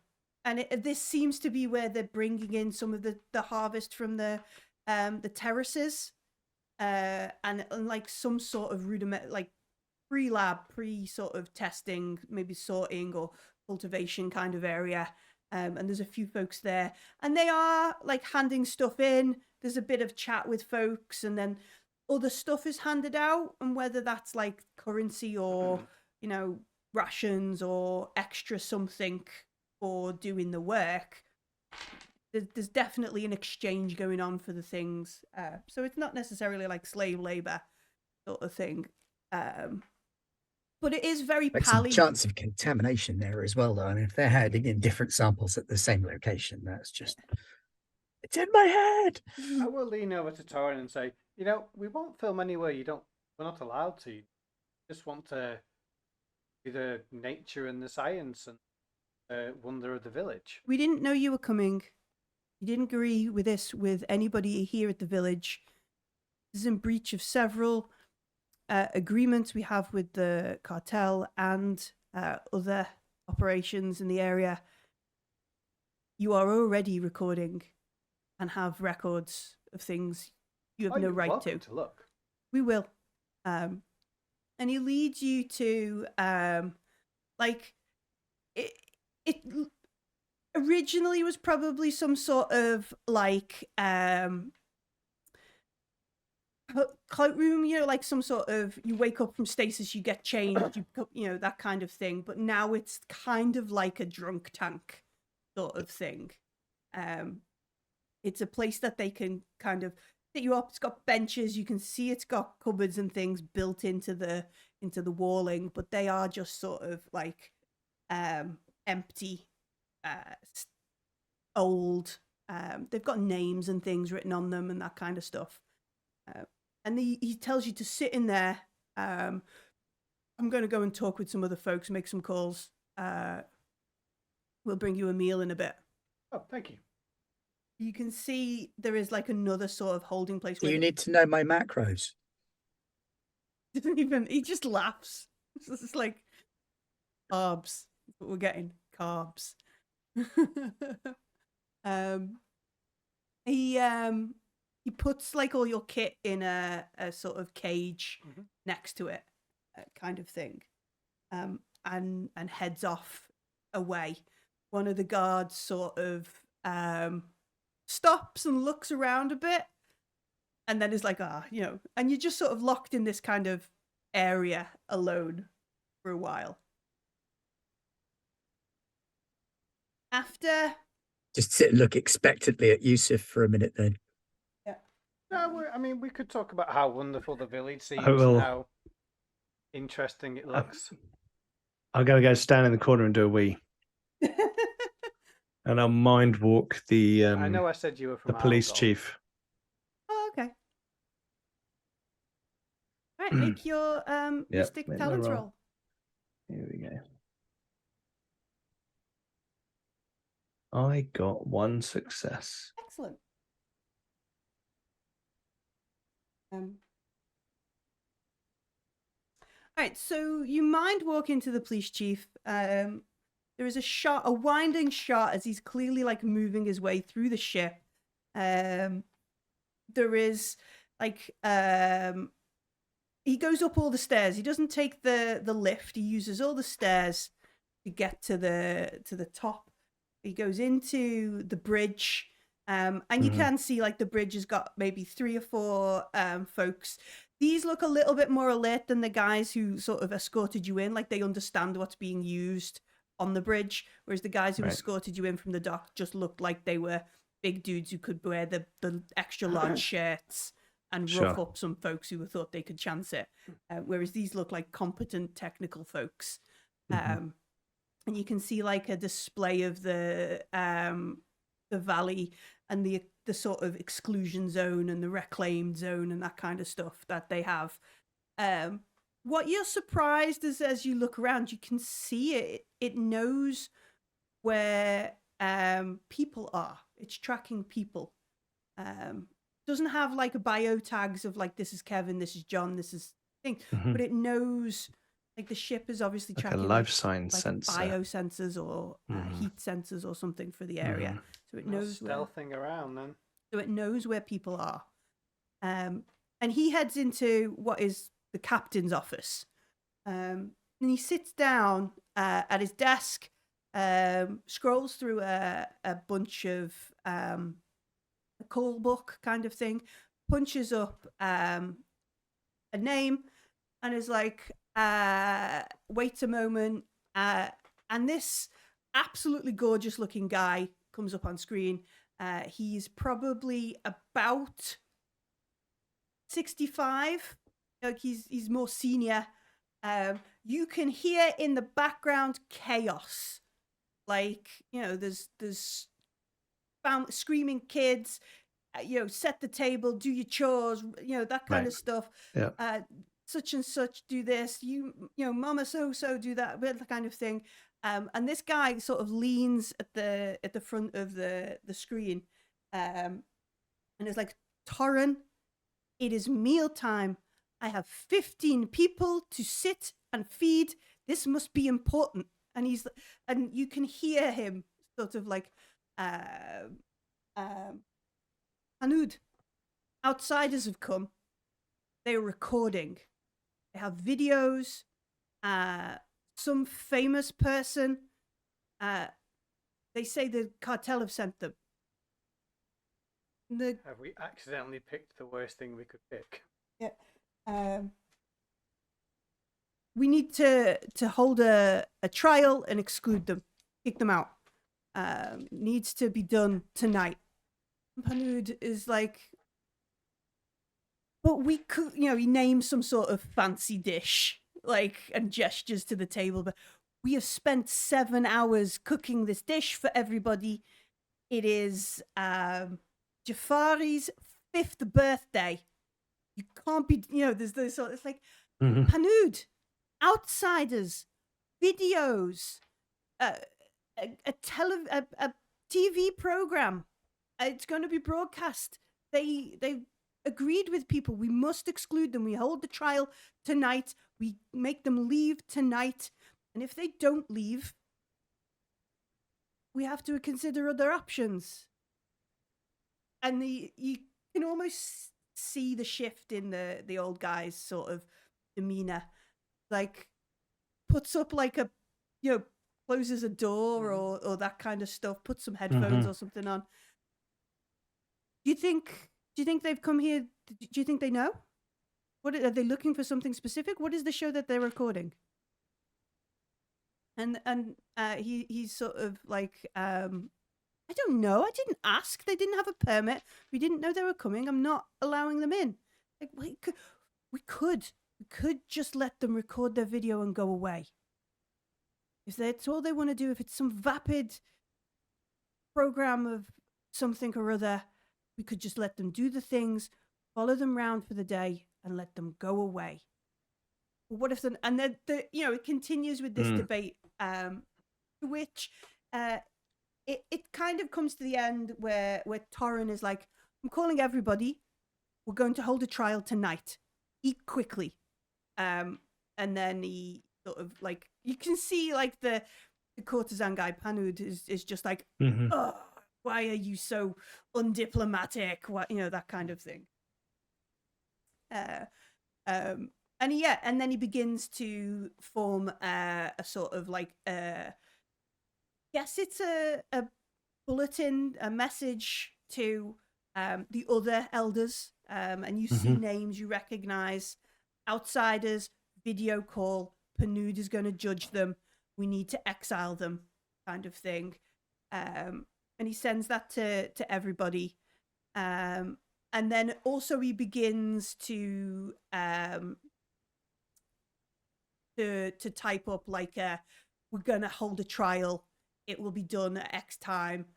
this seems to be where they're bringing in some of the harvest from the terraces, and like some sort of rudiment, like pre-lab, sort of testing, maybe sorting or cultivation kind of area. And there's a few folks there, and they are like handing stuff in. There's a bit of chat with folks, and then other stuff is handed out, and whether that's like currency or rations or extra something for doing the work, there's definitely an exchange going on for the things. So it's not necessarily like slave labor sort of thing. But it is very some chance of contamination there as well, though. I mean, if they're handing in different samples at the same location, that's just, it's in my head. I will lean over to Torin and say, we won't film anywhere we're not allowed to. We just want to be the nature and the science and wonder of the village. We didn't know you were coming. You didn't agree with this with anybody here at the village. This is in breach of several agreements we have with the cartel and other operations in the area. You are already recording and have records of things you have no right to. Look. We will. And he leads you to like it originally was probably some sort of like cloakroom, like some sort of, you wake up from stasis, you get changed, that kind of thing. But now it's kind of like a drunk tank sort of thing. It's a place that they can kind of set you up. It's got benches. You can see it's got cupboards and things built into the walling, but they are just sort of like empty, old. They've got names and things written on them and that kind of stuff. And he tells you to sit in there. I'm going to go and talk with some other folks, make some calls. We'll bring you a meal in a bit. Oh, thank you. You can see there is like another sort of holding place. Do you need to know my macros? He just laughs. It's just like carbs. That's what we're getting. Carbs. He puts like all your kit in a sort of cage next to it, kind of thing, and heads off away. One of the guards sort of stops and looks around a bit, and then is like, and you're just sort of locked in this kind of area alone for a while. After, just sit and look expectantly at Yusuf for a minute then. Yeah. No, I mean, we could talk about how wonderful the village seems I will. and how interesting it looks. I'm going to go stand in the corner and do a wee. And I'll mind walk the I know I said you were from the police Algol. chief. Oh, okay. All right, make your mystic make my talents roll. roll. Here we go. I got 1 success. Excellent. All right, so you mind walk into the police chief. There is a winding shot as he's clearly like moving his way through the ship. There is like he goes up all the stairs. He doesn't take the lift. He uses all the stairs to get to the top. He goes into the bridge, and you can see like the bridge has got maybe 3 or 4 folks. These look a little bit more alert than the guys who sort of escorted you in. Like they understand what's being used on the bridge, whereas the guys who escorted you in from the dock just looked like they were big dudes who could wear the extra large shirts and rough up some folks who thought they could chance it. Whereas these look like competent technical folks. And you can see like a display of the valley and the sort of exclusion zone and the reclaimed zone and that kind of stuff that they have. What you're surprised is as you look around, you can see it knows where people are. It's tracking people. Doesn't have like a bio tags of like, this is Kevin, this is John, this is thing, but it knows like the ship is obviously like tracking a life sign sensor, biosensors or heat sensors or something for the area. So it knows stealthing around then. So it knows where people are. And he heads into what is the captain's office. And he sits down at his desk, scrolls through a bunch of a call book kind of thing, punches up a name and is like, wait a moment. And this absolutely gorgeous looking guy comes up on screen. He's probably about 65. Like he's more senior. You can hear in the background chaos. Like, there's screaming kids, set the table, do your chores, that kind of stuff. Yeah. Such and such do this, mama so do that, that kind of thing. And this guy sort of leans at the front of the screen, and is like, Torren, it is mealtime. I have 15 people to sit and feed. This must be important. And you can hear him sort of like, Hanud, outsiders have come. They're recording. They have videos. Some famous person They say the cartel have sent them. Have we accidentally picked the worst thing we could pick? Yeah. We need to hold a trial and exclude them, kick them out. Needs to be done tonight. Panud is like, but we could, he names some sort of fancy dish, and gestures to the table. But we have spent 7 hours cooking this dish for everybody. It is Jafari's 5th birthday. You can't be, there's this sort. It's like Panud, outsiders, videos, a TV program. It's going to be broadcast. They agreed with people. We must exclude them. We hold the trial tonight. We make them leave tonight. And if they don't leave, we have to consider other options. And you can almost see the shift in the old guy's sort of demeanor. Puts up closes a door or that kind of stuff, puts some headphones or something on. Do you think they've come here? Do you think they know? What are they looking for? Something specific? What is the show that they're recording? And he's sort of like, I don't know. I didn't ask. They didn't have a permit. We didn't know they were coming. I'm not allowing them in. We could just let them record their video and go away. If that's all they want to do, if it's some vapid program of something or other, we could just let them do the things, follow them round for the day, and let them go away. But what if then? And then it continues with this debate, which it kind of comes to the end where Torrin is like, "I'm calling everybody. We're going to hold a trial tonight. Eat quickly." And then he sort of you can see the courtesan guy Panud is just like, "Oh, why are you so undiplomatic?" What, that kind of thing. And then he begins to form a sort of yes, it's a bulletin, a message to the other elders, and you see names you recognize. Outsiders, video call. Panud is going to judge them. We need to exile them, kind of thing. And he sends that to everybody. And then also he begins to type up we're going to hold a trial. It will be done at X time.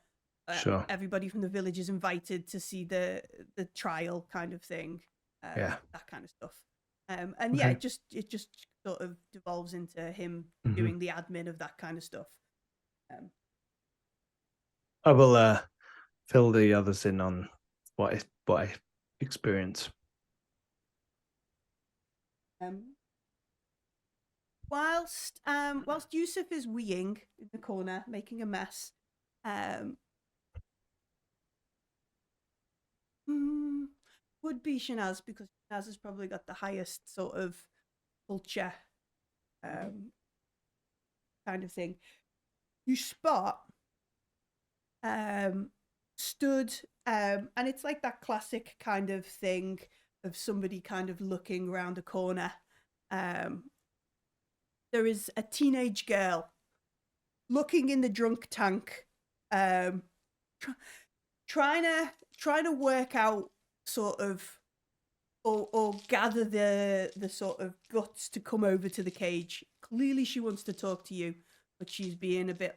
Sure. Everybody from the village is invited to see the trial, kind of thing. That kind of stuff. And okay. it just sort of devolves into him doing the admin of that kind of stuff. I will fill the others in on what I experience. Whilst Yusuf is weeing in the corner, making a mess, would be Shanaz, because Shanaz has probably got the highest sort of culture kind of thing. You spot stood and it's like that classic kind of thing of somebody kind of looking around a corner. There is a teenage girl looking in the drunk tank, trying to work out sort of or gather the sort of guts to come over to the cage. Clearly she wants to talk to you, but she's being a bit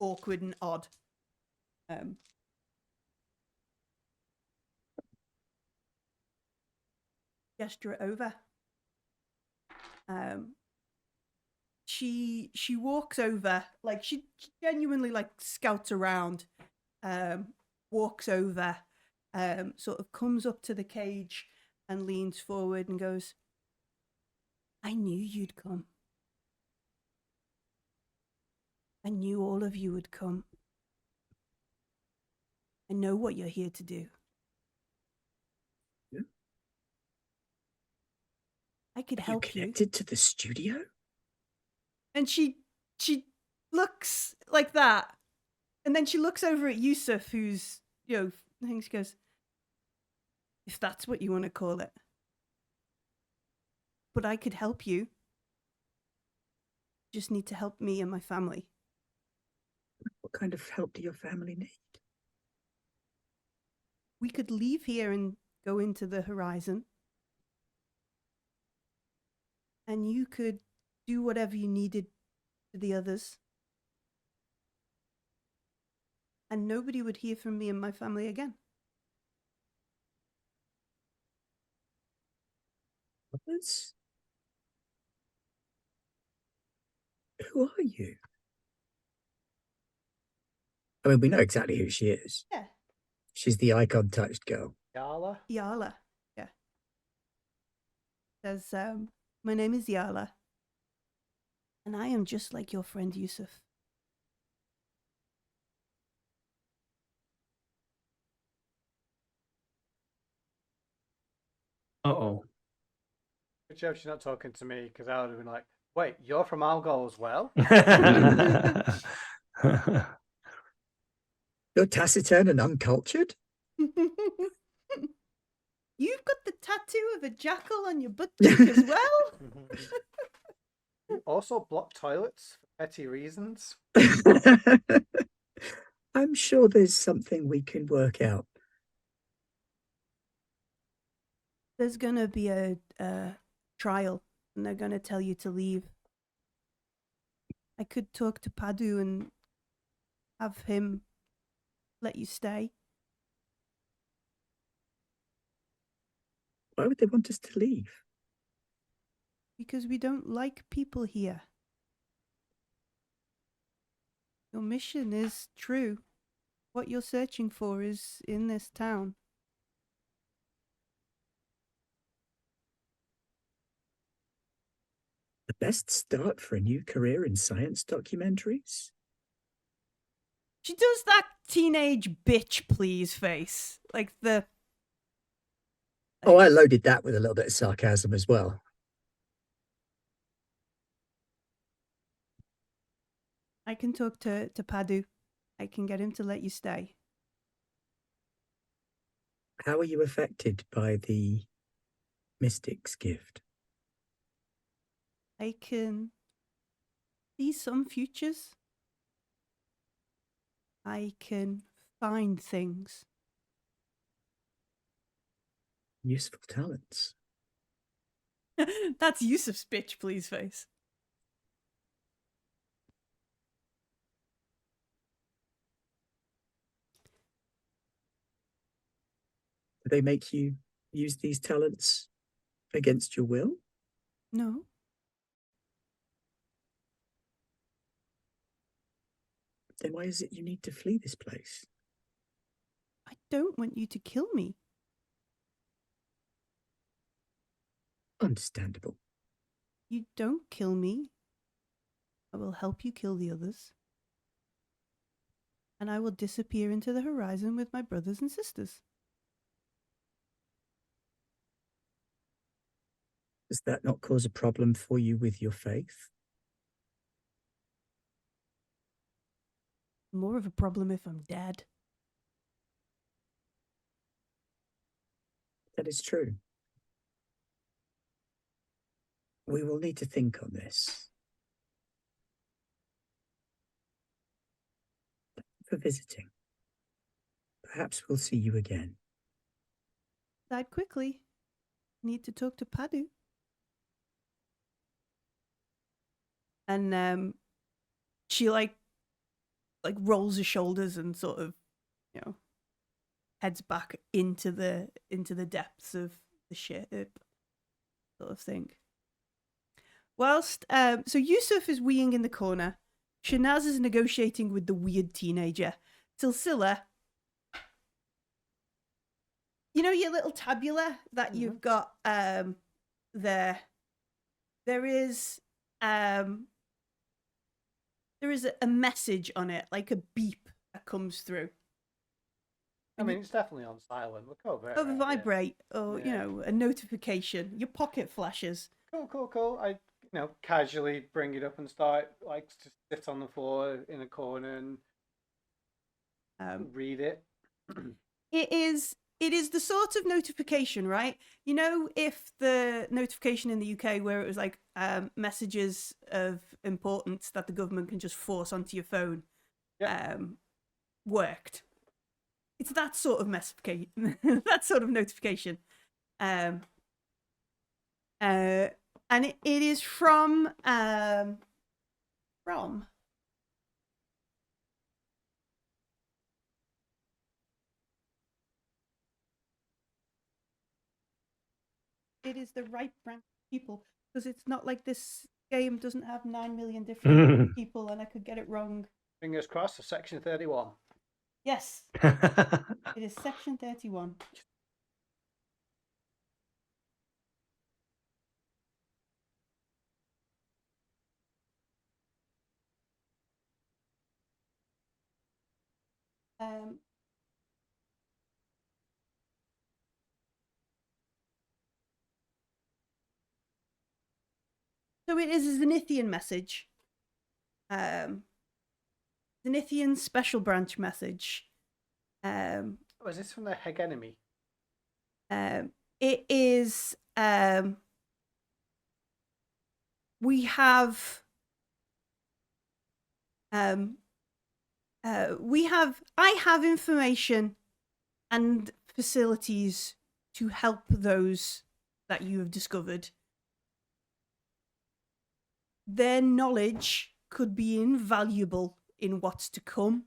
awkward and odd. Gesture it over. She walks over, she genuinely scouts around, walks over, sort of comes up to the cage and leans forward and goes, "I knew you'd come. I knew all of you would come. I know what you're here to do. Yeah. I could Are help you connected to the studio?" And she looks like that. And then she looks over at Yusuf, who's, I think she goes, if that's what you want to call it. But I could help you. Just need to help me and my family. What kind of help do your family need? We could leave here and go into the horizon. And you could do whatever you needed to the others. And nobody would hear from me and my family again. Others? Who are you? I mean, we know exactly who she is. Yeah. She's the icon-touched girl. Yala? Yala. Yeah. Says, my name is Yala. And I am just like your friend Yusuf. Uh-oh. Good job she's not talking to me, because I would have been like, wait, you're from Algol as well? You're taciturn and uncultured? You've got the tattoo of a jackal on your butt cheek as well? You also block toilets for petty reasons. I'm sure there's something we can work out. There's going to be a trial, and they're going to tell you to leave. I could talk to Padu and have him let you stay. Why would they want us to leave? Because we don't like people here. Your mission is true. What you're searching for is in this town. The best start for a new career in science documentaries? She does that teenage bitch please face. Like the... Oh, I loaded that with a little bit of sarcasm as well. I can talk to Padu. I can get him to let you stay. How are you affected by the mystic's gift? I can see some futures. I can find things. Useful talents. That's Yusuf's bitch please face. Do they make you use these talents against your will? No. Then why is it you need to flee this place? I don't want you to kill me. Understandable. You don't kill me. I will help you kill the others. And I will disappear into the horizon with my brothers and sisters. Does that not cause a problem for you with your faith? More of a problem if I'm dead. That is true. We will need to think on this. Thank you for visiting. Perhaps we'll see you again. Died quickly. Need to talk to Padu. And she like rolls her shoulders and sort of, heads back into the depths of the ship, sort of thing. Whilst so Yusuf is weeing in the corner, Shanaz is negotiating with the weird teenager. Silsila, your little tabula that you've got there. There is a message on it, like a beep that comes through. I mean, it's definitely on silent. Look over it. Or vibrate, or, a notification. Your pocket flashes. Cool. I casually bring it up and start like to sit on the floor in a corner and read it. It is the sort of notification, right? You know, if the notification in the UK where it was like messages of importance that the government can just force onto your phone worked. It's that sort of that sort of notification. And it is from it is the right branch of people, because it's not like this game doesn't have 9 million different people and I could get it wrong. Fingers crossed for section 31. Yes, it is section 31. So it is a Zenithian message. Zenithian special branch message. Is this from the hegemony? It is. We have. I have information and facilities to help those that you have discovered. Their knowledge could be invaluable in what's to come.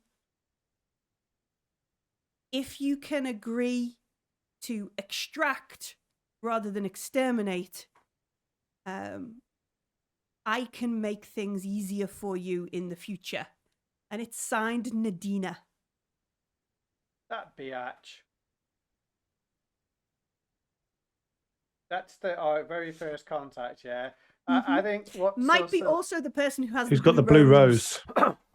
If you can agree to extract rather than exterminate, I can make things easier for you in the future. And it's signed Nadina. That biatch. That's our very first contact, yeah. I think what might be also the person who's got the blue rose.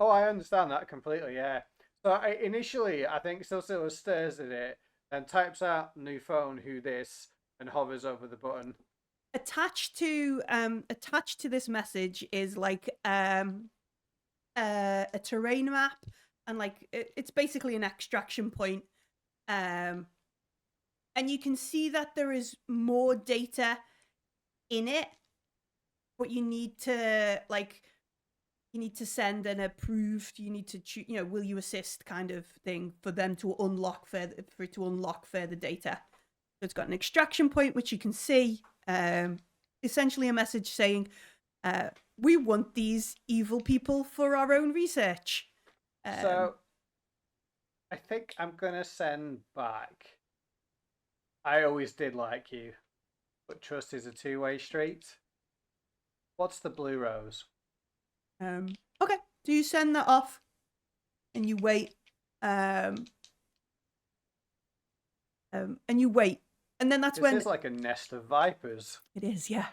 Oh, I understand that completely. Yeah. So initially, I think Silsila stares at it and types out new phone who this and hovers over the button. Attached to this message is like a terrain map, and like it's basically an extraction point. And you can see that there is more data in it. But you need to send an approved, you need to choose, will you assist kind of thing for them to unlock further data. So it's got an extraction point, which you can see, essentially a message saying, we want these evil people for our own research. So I think I'm going to send back. I always did like you, but trust is a two-way street. What's the blue rose? Okay, so you send that off, and you wait. And you wait, and then that's when this is like a nest of vipers. It is, yeah.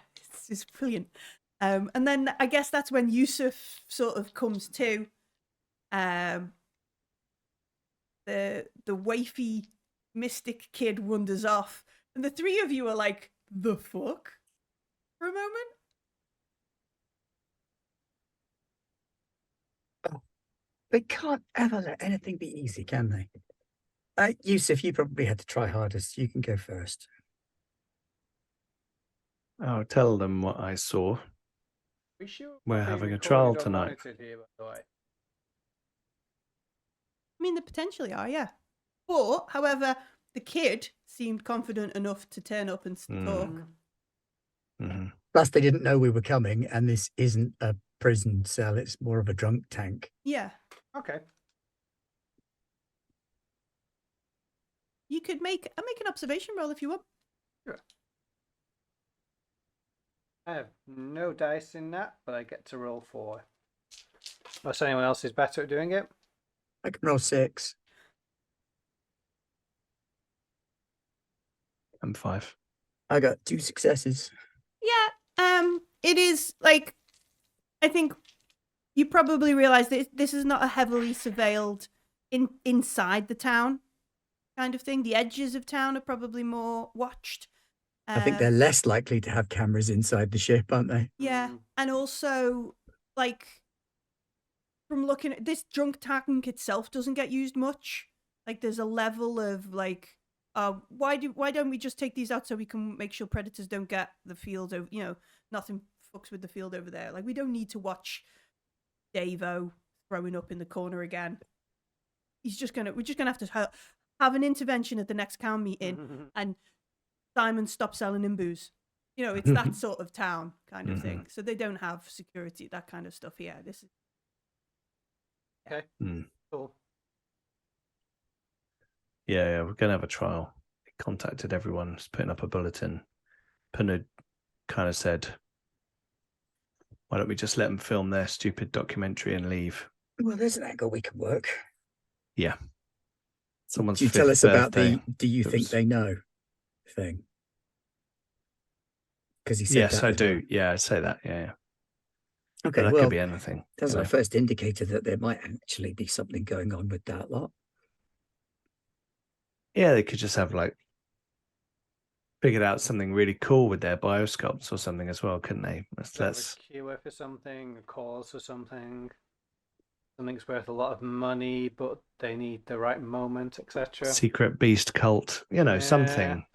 It's brilliant. And then I guess that's when Yusuf sort of comes to. The wafy mystic kid wanders off, and the three of you are like, the fuck? For a moment. They can't ever let anything be easy, can they? Yusuf, you probably had to try hardest. You can go first. I'll tell them what I saw. We're having a trial tonight. Here, by the way. I mean, they potentially are, yeah. But, however, the kid seemed confident enough to turn up and talk. Mm-hmm. Plus, they didn't know we were coming, and this isn't a prison cell. It's more of a drunk tank. Yeah. Okay. You could make an observation roll if you want. Sure. I have no dice in that, but I get to roll 4. Unless anyone else is better at doing it. I can roll 6. I'm 5. I got 2 successes. Yeah. It is like, I think you probably realize that this is not a heavily surveilled inside the town kind of thing. The edges of town are probably more watched. I think they're less likely to have cameras inside the ship, aren't they? Yeah, And also, like, from looking at this, drunk tank itself doesn't get used much. Like, there's a level of like, why don't we just take these out so we can make sure predators don't get the field over, nothing fucks with the field over there. Like, we don't need to watch Davo throwing up in the corner again. We're just gonna have to have an intervention at the next town meeting, and Simon stop selling him booze. It's that sort of town kind of thing. So they don't have security, that kind of stuff here. This is okay. Cool. Yeah, we're gonna have a trial. He contacted everyone, just putting up a bulletin. Panud kind of said, "Why don't we just let them film their stupid documentary and leave?" Well, there's an angle we can work. Yeah. Someone's Do you tell us birthday. about the "do you think they know" thing? Because he said yes, that I as do. well. Yeah, I'd say that. Yeah. Okay, But that well, could be anything. that's our first indicator that there might actually be something going on with that lot. Yeah, they could just have figured out something really cool with their bioscopes or something as well, couldn't they? Let's a cure for something, a cause for something. Something's worth a lot of money, but they need the right moment, etc. Secret beast cult, something.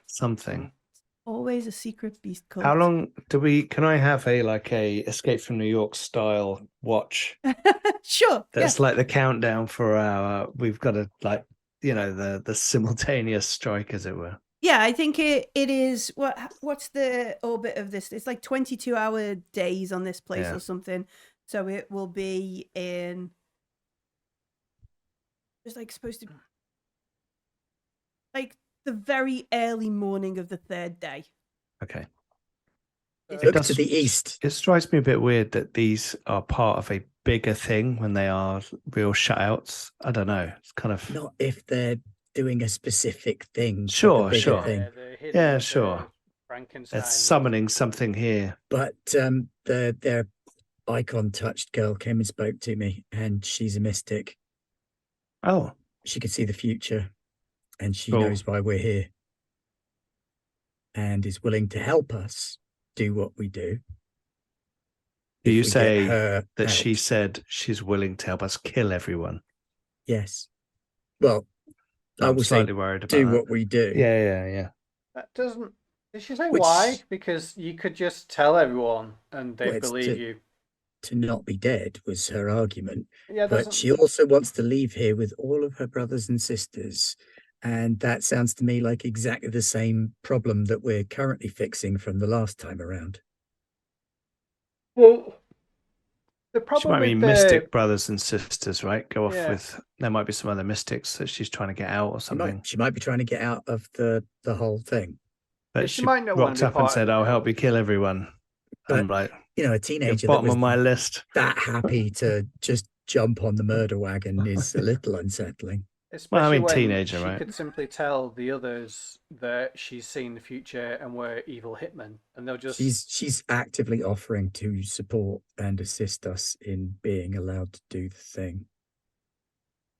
always a secret beast cult. How long can I have a Escape from New York style watch? Sure. That's like the countdown for we've got to the simultaneous strike, as it were. Yeah, I think it is. What's the orbit of this? It's like 22-hour days on this place or something. So it will be in. It's like supposed to, like the very early morning of the third day. Okay. Look to the east. It strikes me a bit weird that these are part of a bigger thing when they are real shutouts. I don't know. It's kind of not if they're doing a specific thing. Sure. Thing. Yeah, sure. Frankenstein. It's summoning something here. But their icon touched girl came and spoke to me, and she's a mystic. Oh. She can see the future, and she knows why we're here, and is willing to help us do what we do. Do you say that she said she's willing to help us kill everyone? Yes. Well, I will slightly say worried about do that. what we do. Yeah. That doesn't. Did she say why? Because you could just tell everyone and they believe you. To not be dead was her argument. Yeah, but she also wants to leave here with all of her brothers and sisters. And that sounds to me like exactly the same problem that we're currently fixing from the last time around. Well, the problem she might mean mystic brothers and sisters, right? Go off with. There might be some other mystics that she's trying to get out or something. She might be trying to get out of the whole thing. But she might not rocked up and said, "I'll help you kill everyone." But, I'm like, a teenager bottom of my list, that happy to just jump on the murder wagon is a little unsettling. Especially when teenager, she right? could simply tell the others that she's seen the future and we're evil hitmen, and they'll just. She's actively offering to support and assist us in being allowed to do the thing.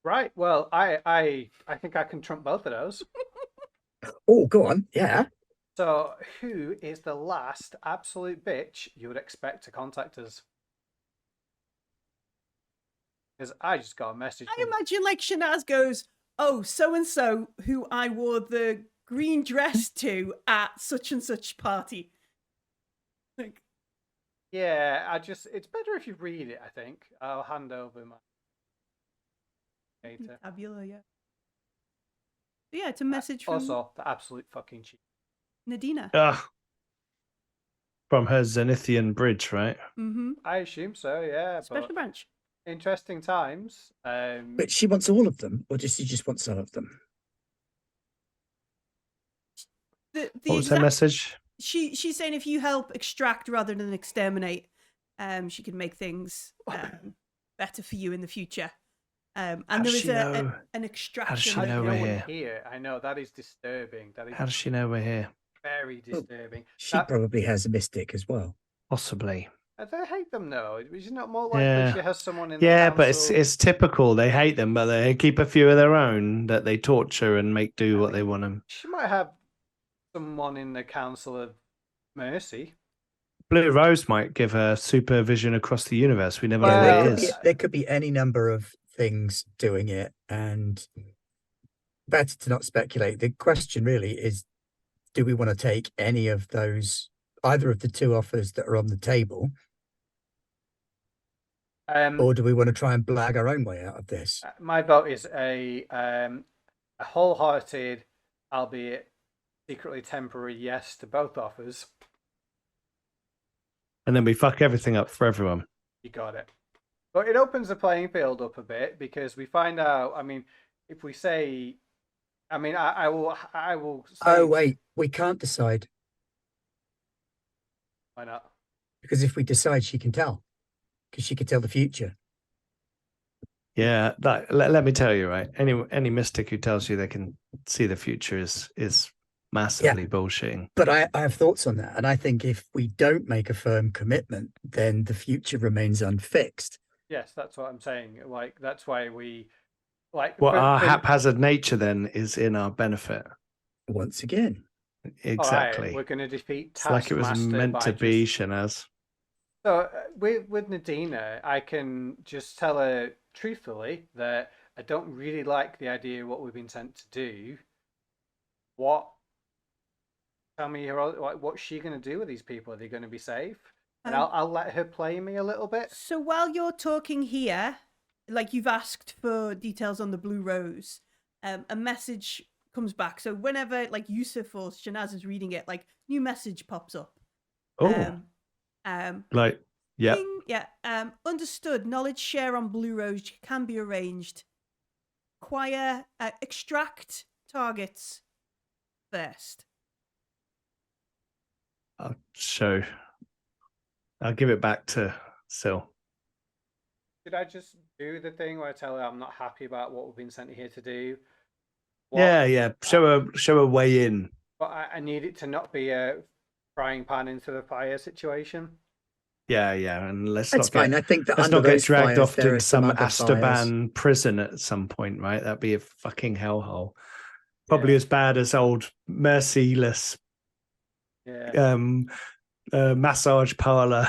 Right. Well, I think I can trump both of those. Oh, go on. Yeah. So, who is the last absolute bitch you would expect to contact us? Because I just got a message. I imagine like Shanaz goes, "Oh, so and so who I wore the green dress to at such and such party." Like, yeah, it's better if you read it. I think I'll hand over my data. Tabula, yeah. But yeah, it's a message from also the absolute fucking cheat. Nadina. From her Zenithian bridge, right? Mm-hmm. I assume so, yeah. Special branch. Interesting times. But she wants all of them, or does she just want some of them? What was her message? She's saying if you help extract rather than exterminate, she can make things better for you in the future. And there is an extraction. How does she know we're here? I know that is disturbing. How does she know we're here? Very disturbing. She probably has a mystic as well. Possibly. They hate them though. Is it not more likely she has someone in the council? But it's typical. They hate them, but they keep a few of their own that they torture and make do what they want them. She might have someone in the Council of Mercy. Blue Rose might give her supervision across the universe. We never know Well, what it is. There could be any number of things doing it, and better to not speculate. The question really is, do we want to take any of those, either of the two offers that are on the table, or do we want to try and blag our own way out of this? My vote is a wholehearted, albeit secretly temporary, yes to both offers. And then we fuck everything up for everyone. You got it. But it opens the playing field up a bit because we find out. I mean, if we say, I mean, I will. Say, Oh wait, we can't decide, why not? because if we decide, she can tell, because she can tell the future. Yeah, let me tell you, right? Any mystic who tells you they can see the future is massively bullshitting. But I have thoughts on that, and I think if we don't make a firm commitment, then the future remains unfixed. Yes, that's what I'm saying. Like that's why we like. Well, our haphazard nature then is in our benefit. Once again, exactly. Right, we're going to defeat Taskmaster. Like it was meant to be, Shanaz. So with Nadina, I can just tell her truthfully that I don't really like the idea of what we've been sent to do. Tell me, what's she going to do with these people? Are they going to be safe? And I'll let her play me a little bit. So while you're talking here, like you've asked for details on the Blue Rose, a message comes back. So whenever like Yusuf or Shanaz is reading it, like new message pops up. Oh. Like, yeah. Yeah. Understood. Knowledge share on Blue Rose can be arranged. Extract targets first. I'll give it back to Sil. Did I just do the thing where I tell her I'm not happy about what we've been sent here to do? Yeah. Show her way in. But I need it to not be a frying pan into the fire situation. Yeah, and let's that's not fine. Get, I think that let's not get dragged off to some Azkaban prison at some point, right? That'd be a fucking hellhole. Probably as bad as old merciless massage parlor.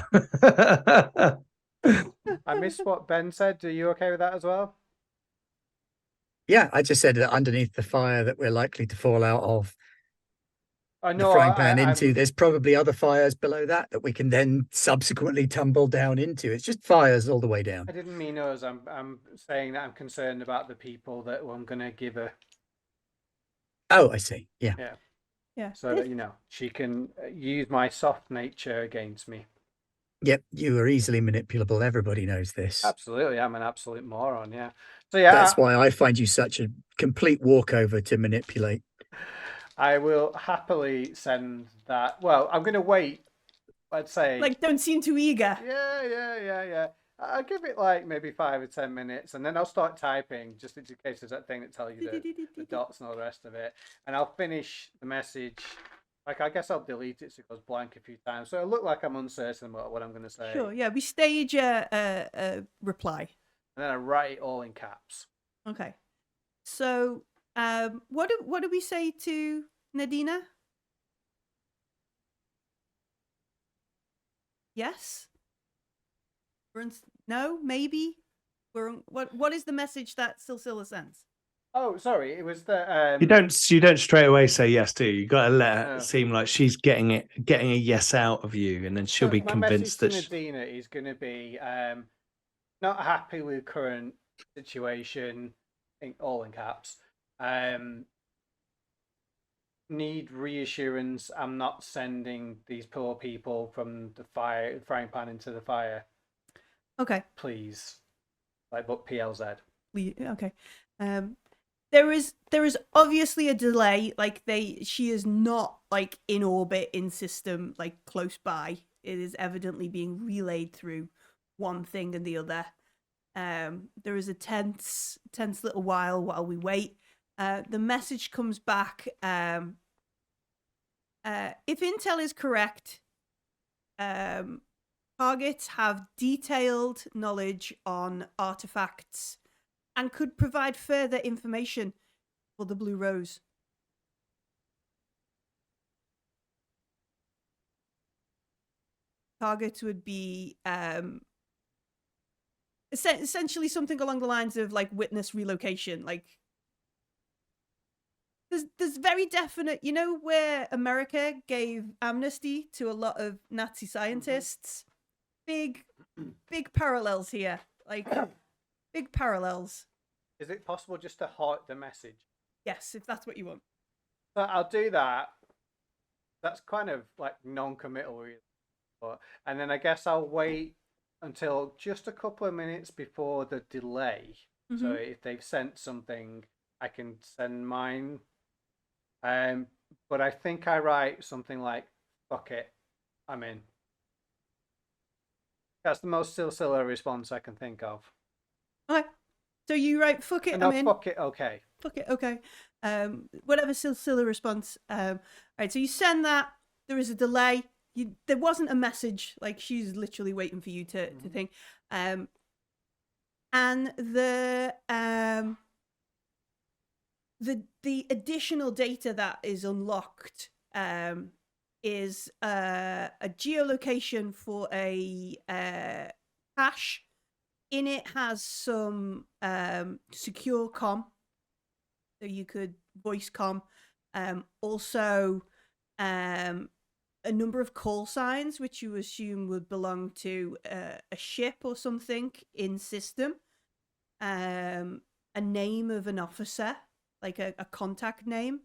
I missed what Ben said. Are you okay with that as well? Yeah, I just said that underneath the fire that we're likely to fall out of the frying pan into, there's probably other fires below that we can then subsequently tumble down into. It's just fires all the way down. I didn't mean us. I'm saying that I'm concerned about the people that I'm going to give her. Oh, I see. Yeah. So that, she can use my soft nature against me. Yep, you are easily manipulable. Everybody knows this. Absolutely, I'm an absolute moron. Yeah. So that's why I find you such a complete walkover to manipulate. I will happily send that. Well, I'm going to wait. I'd say. Like, don't seem too eager. Yeah. I'll give it like maybe 5 or 10 minutes, and then I'll start typing just in case there's that thing that tells you the dots and all the rest of it. And I'll finish the message. Like, I guess I'll delete it so it goes blank a few times. So it'll look like I'm uncertain about what I'm going to say. Sure, yeah. We stage a reply. And then I write it all in caps. Okay. So, what do we say to Nadina? Yes? No? Maybe? What is the message that Silsila sends? Oh, sorry. It was the you don't straight away say yes, do you? You got to let her seem like she's getting a yes out of you, and then she'll be convinced that. My message to Nadina is going to be not happy with current situation, all in caps. Need reassurance. I'm not sending these poor people from the frying pan into the fire. Okay. Please, but PLZ. Okay. There is obviously a delay. Like she is not like in orbit in system, like close by. It is evidently being relayed through one thing and the other. There is a tense little while we wait. The message comes back. If intel is correct, targets have detailed knowledge on artifacts and could provide further information for the Blue Rose. targets would be essentially something along the lines of like witness relocation. Like there's very definite, you know, where America gave amnesty to a lot of Nazi scientists. Big parallels here. Like big parallels. Is it possible just to halt the message? Yes, if that's what you want. So I'll do that. That's kind of like non-committal, really. And then I guess I'll wait until just a couple of minutes before the delay. So if they've sent something, I can send mine. But I think I write something like, fuck it, I'm in. That's the most silly response I can think of. Okay. So you write, fuck it, No, I'm in. fuck it, okay. Fuck it, okay. Whatever silly response. Right, so you send that. There is a delay. There wasn't a message. Like she's literally waiting for you to think. And the additional data that is unlocked is a geolocation for a cache. In it has some secure comm, so you could voice comm. Also, a number of call signs, which you assume would belong to a ship or something in system. A name of an officer, like a contact name.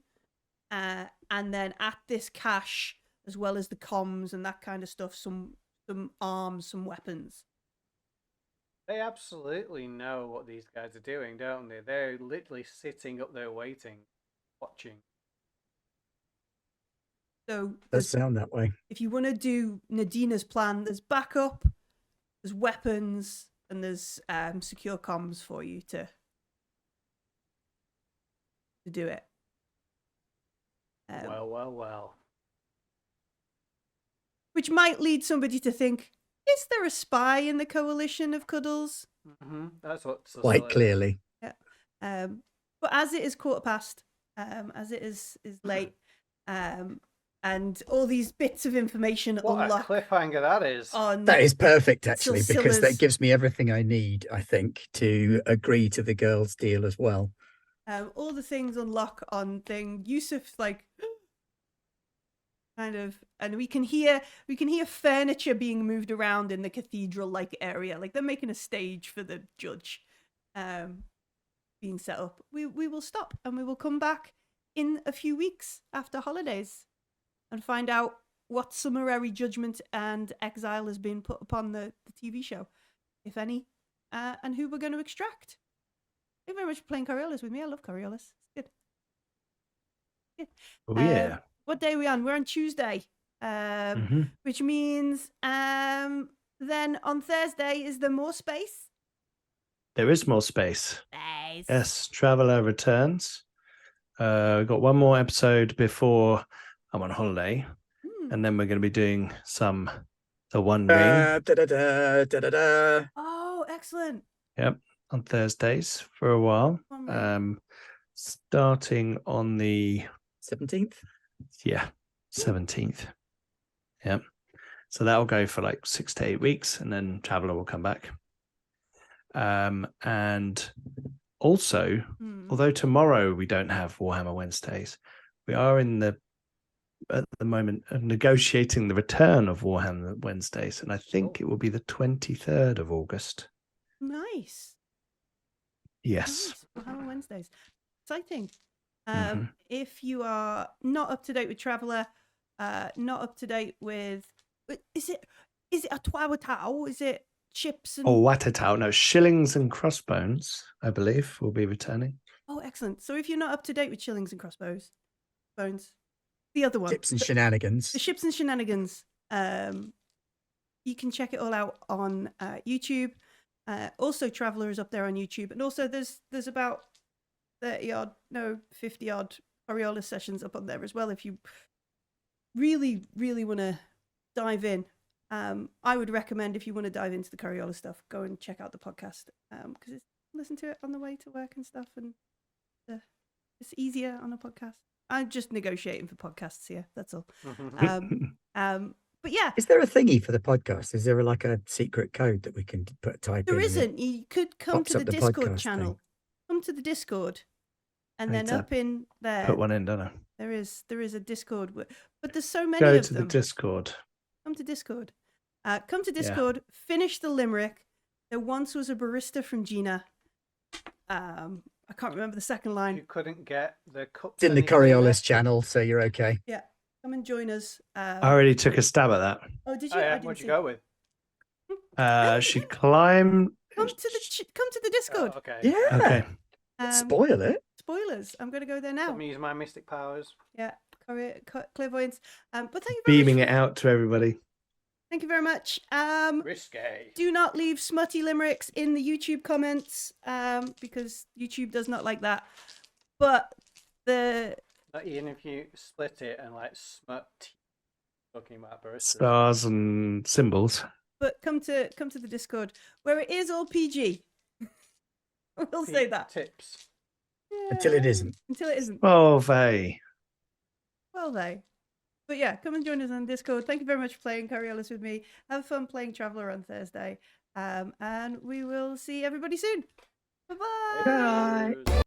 And then at this cache, as well as the comms and that kind of stuff, some arms, some weapons. They absolutely know what these guys are doing, don't they? They're literally sitting up there waiting, watching. So does sound that way. If you want to do Nadina's plan, there's backup, there's weapons, and there's secure comms for you to do it. Well. Which might lead somebody to think, is there a spy in the coalition of Cuddles? That's what. Quite clearly. Yeah. But as it is 1:15, as it is late, and all these bits of information unlock. What a cliffhanger that is. That is perfect, actually, because that Silsila's... gives me everything I need, I think, to agree to the girls' deal as well. All the things unlock on thing. Yusuf's like, kind of, and we can hear furniture being moved around in the cathedral-like area. Like they're making a stage for the judge being set up. We will stop and we will come back in a few weeks after holidays and find out what summary judgment and exile has been put upon the TV show, if any, and who we're going to extract. Thank you very much for playing Coriolis with me. I love Coriolis. It's good. Oh, yeah. What day are we on? We're on Tuesday, which means then on Thursday, is there more space? There is more space. Nice. Yes, Traveller returns. We've got one more episode before I'm on holiday, and then we're going to be doing the One Ring. Oh, excellent. Yep, on Thursdays for a while. Starting on the 17th. Yeah, 17th. Yep. So that'll go for like 6 to 8 weeks, and then Traveller will come back. And also, although tomorrow we don't have Warhammer Wednesdays, we are at the moment of negotiating the return of Warhammer Wednesdays, and I think it will be the 23rd of August. Nice. Yes. Nice. Warhammer Wednesdays. Exciting. If you are not up to date with Traveller, not up to date with, is it a Twawatau? Is it ships and Watatau? No, Shillings and Crossbones, I believe, will be returning. Oh, excellent. So if you're not up to date with Shillings and Crossbones, the other one, Ships and Shenanigans. The Ships and Shenanigans. You can check it all out on YouTube. Also, Traveller is up there on YouTube, and also there's about 50 odd Coriolis sessions up on there as well. If you really, really want to dive in, I would recommend, if you want to dive into the Coriolis stuff, go and check out the podcast, because listen to it on the way to work and stuff, and it's easier on a podcast. I'm just negotiating for podcasts here. That's all. But yeah, Is there a thingy for the podcast? Is there like a secret code that we can type in? there and it isn't. You could come pops to the up the Discord podcast channel. thing? Come to the Discord, and then Right up in there, Put one in, don't I? there is a Discord. But there's so many Go of to them. the Discord. Come to Discord. Come to Discord. Finish the limerick. There once was a barista from Gina. I can't remember the second line. You couldn't get the cups. It's in the any cleaner? Coriolis channel, so you're okay. Yeah, come and join us. I already took a stab at that. Oh, did you? Oh, I yeah. didn't What'd see. you go with? She climbed. Come to the Discord. Oh, okay. Yeah. Okay. Spoil it. Spoilers. I'm going to go there now. Let me use my mystic powers. Yeah, clairvoyance. But thank you very Beaming much. it out to everybody. Thank you very much. Risque. Do not leave smutty limericks in the YouTube comments because YouTube does not like that. But Not even if you split it and like smut. Talking about baristas. Stars and symbols. but come to the Discord where it is all PG. We'll say that. Tips. Until it Yay. isn't. Until it isn't. Oh, they. Well, But yeah, come and join us on Discord. Thank you very much for playing Coriolis with me. Have fun playing Traveller on Thursday. And we will see everybody soon. Bye-bye. Bye.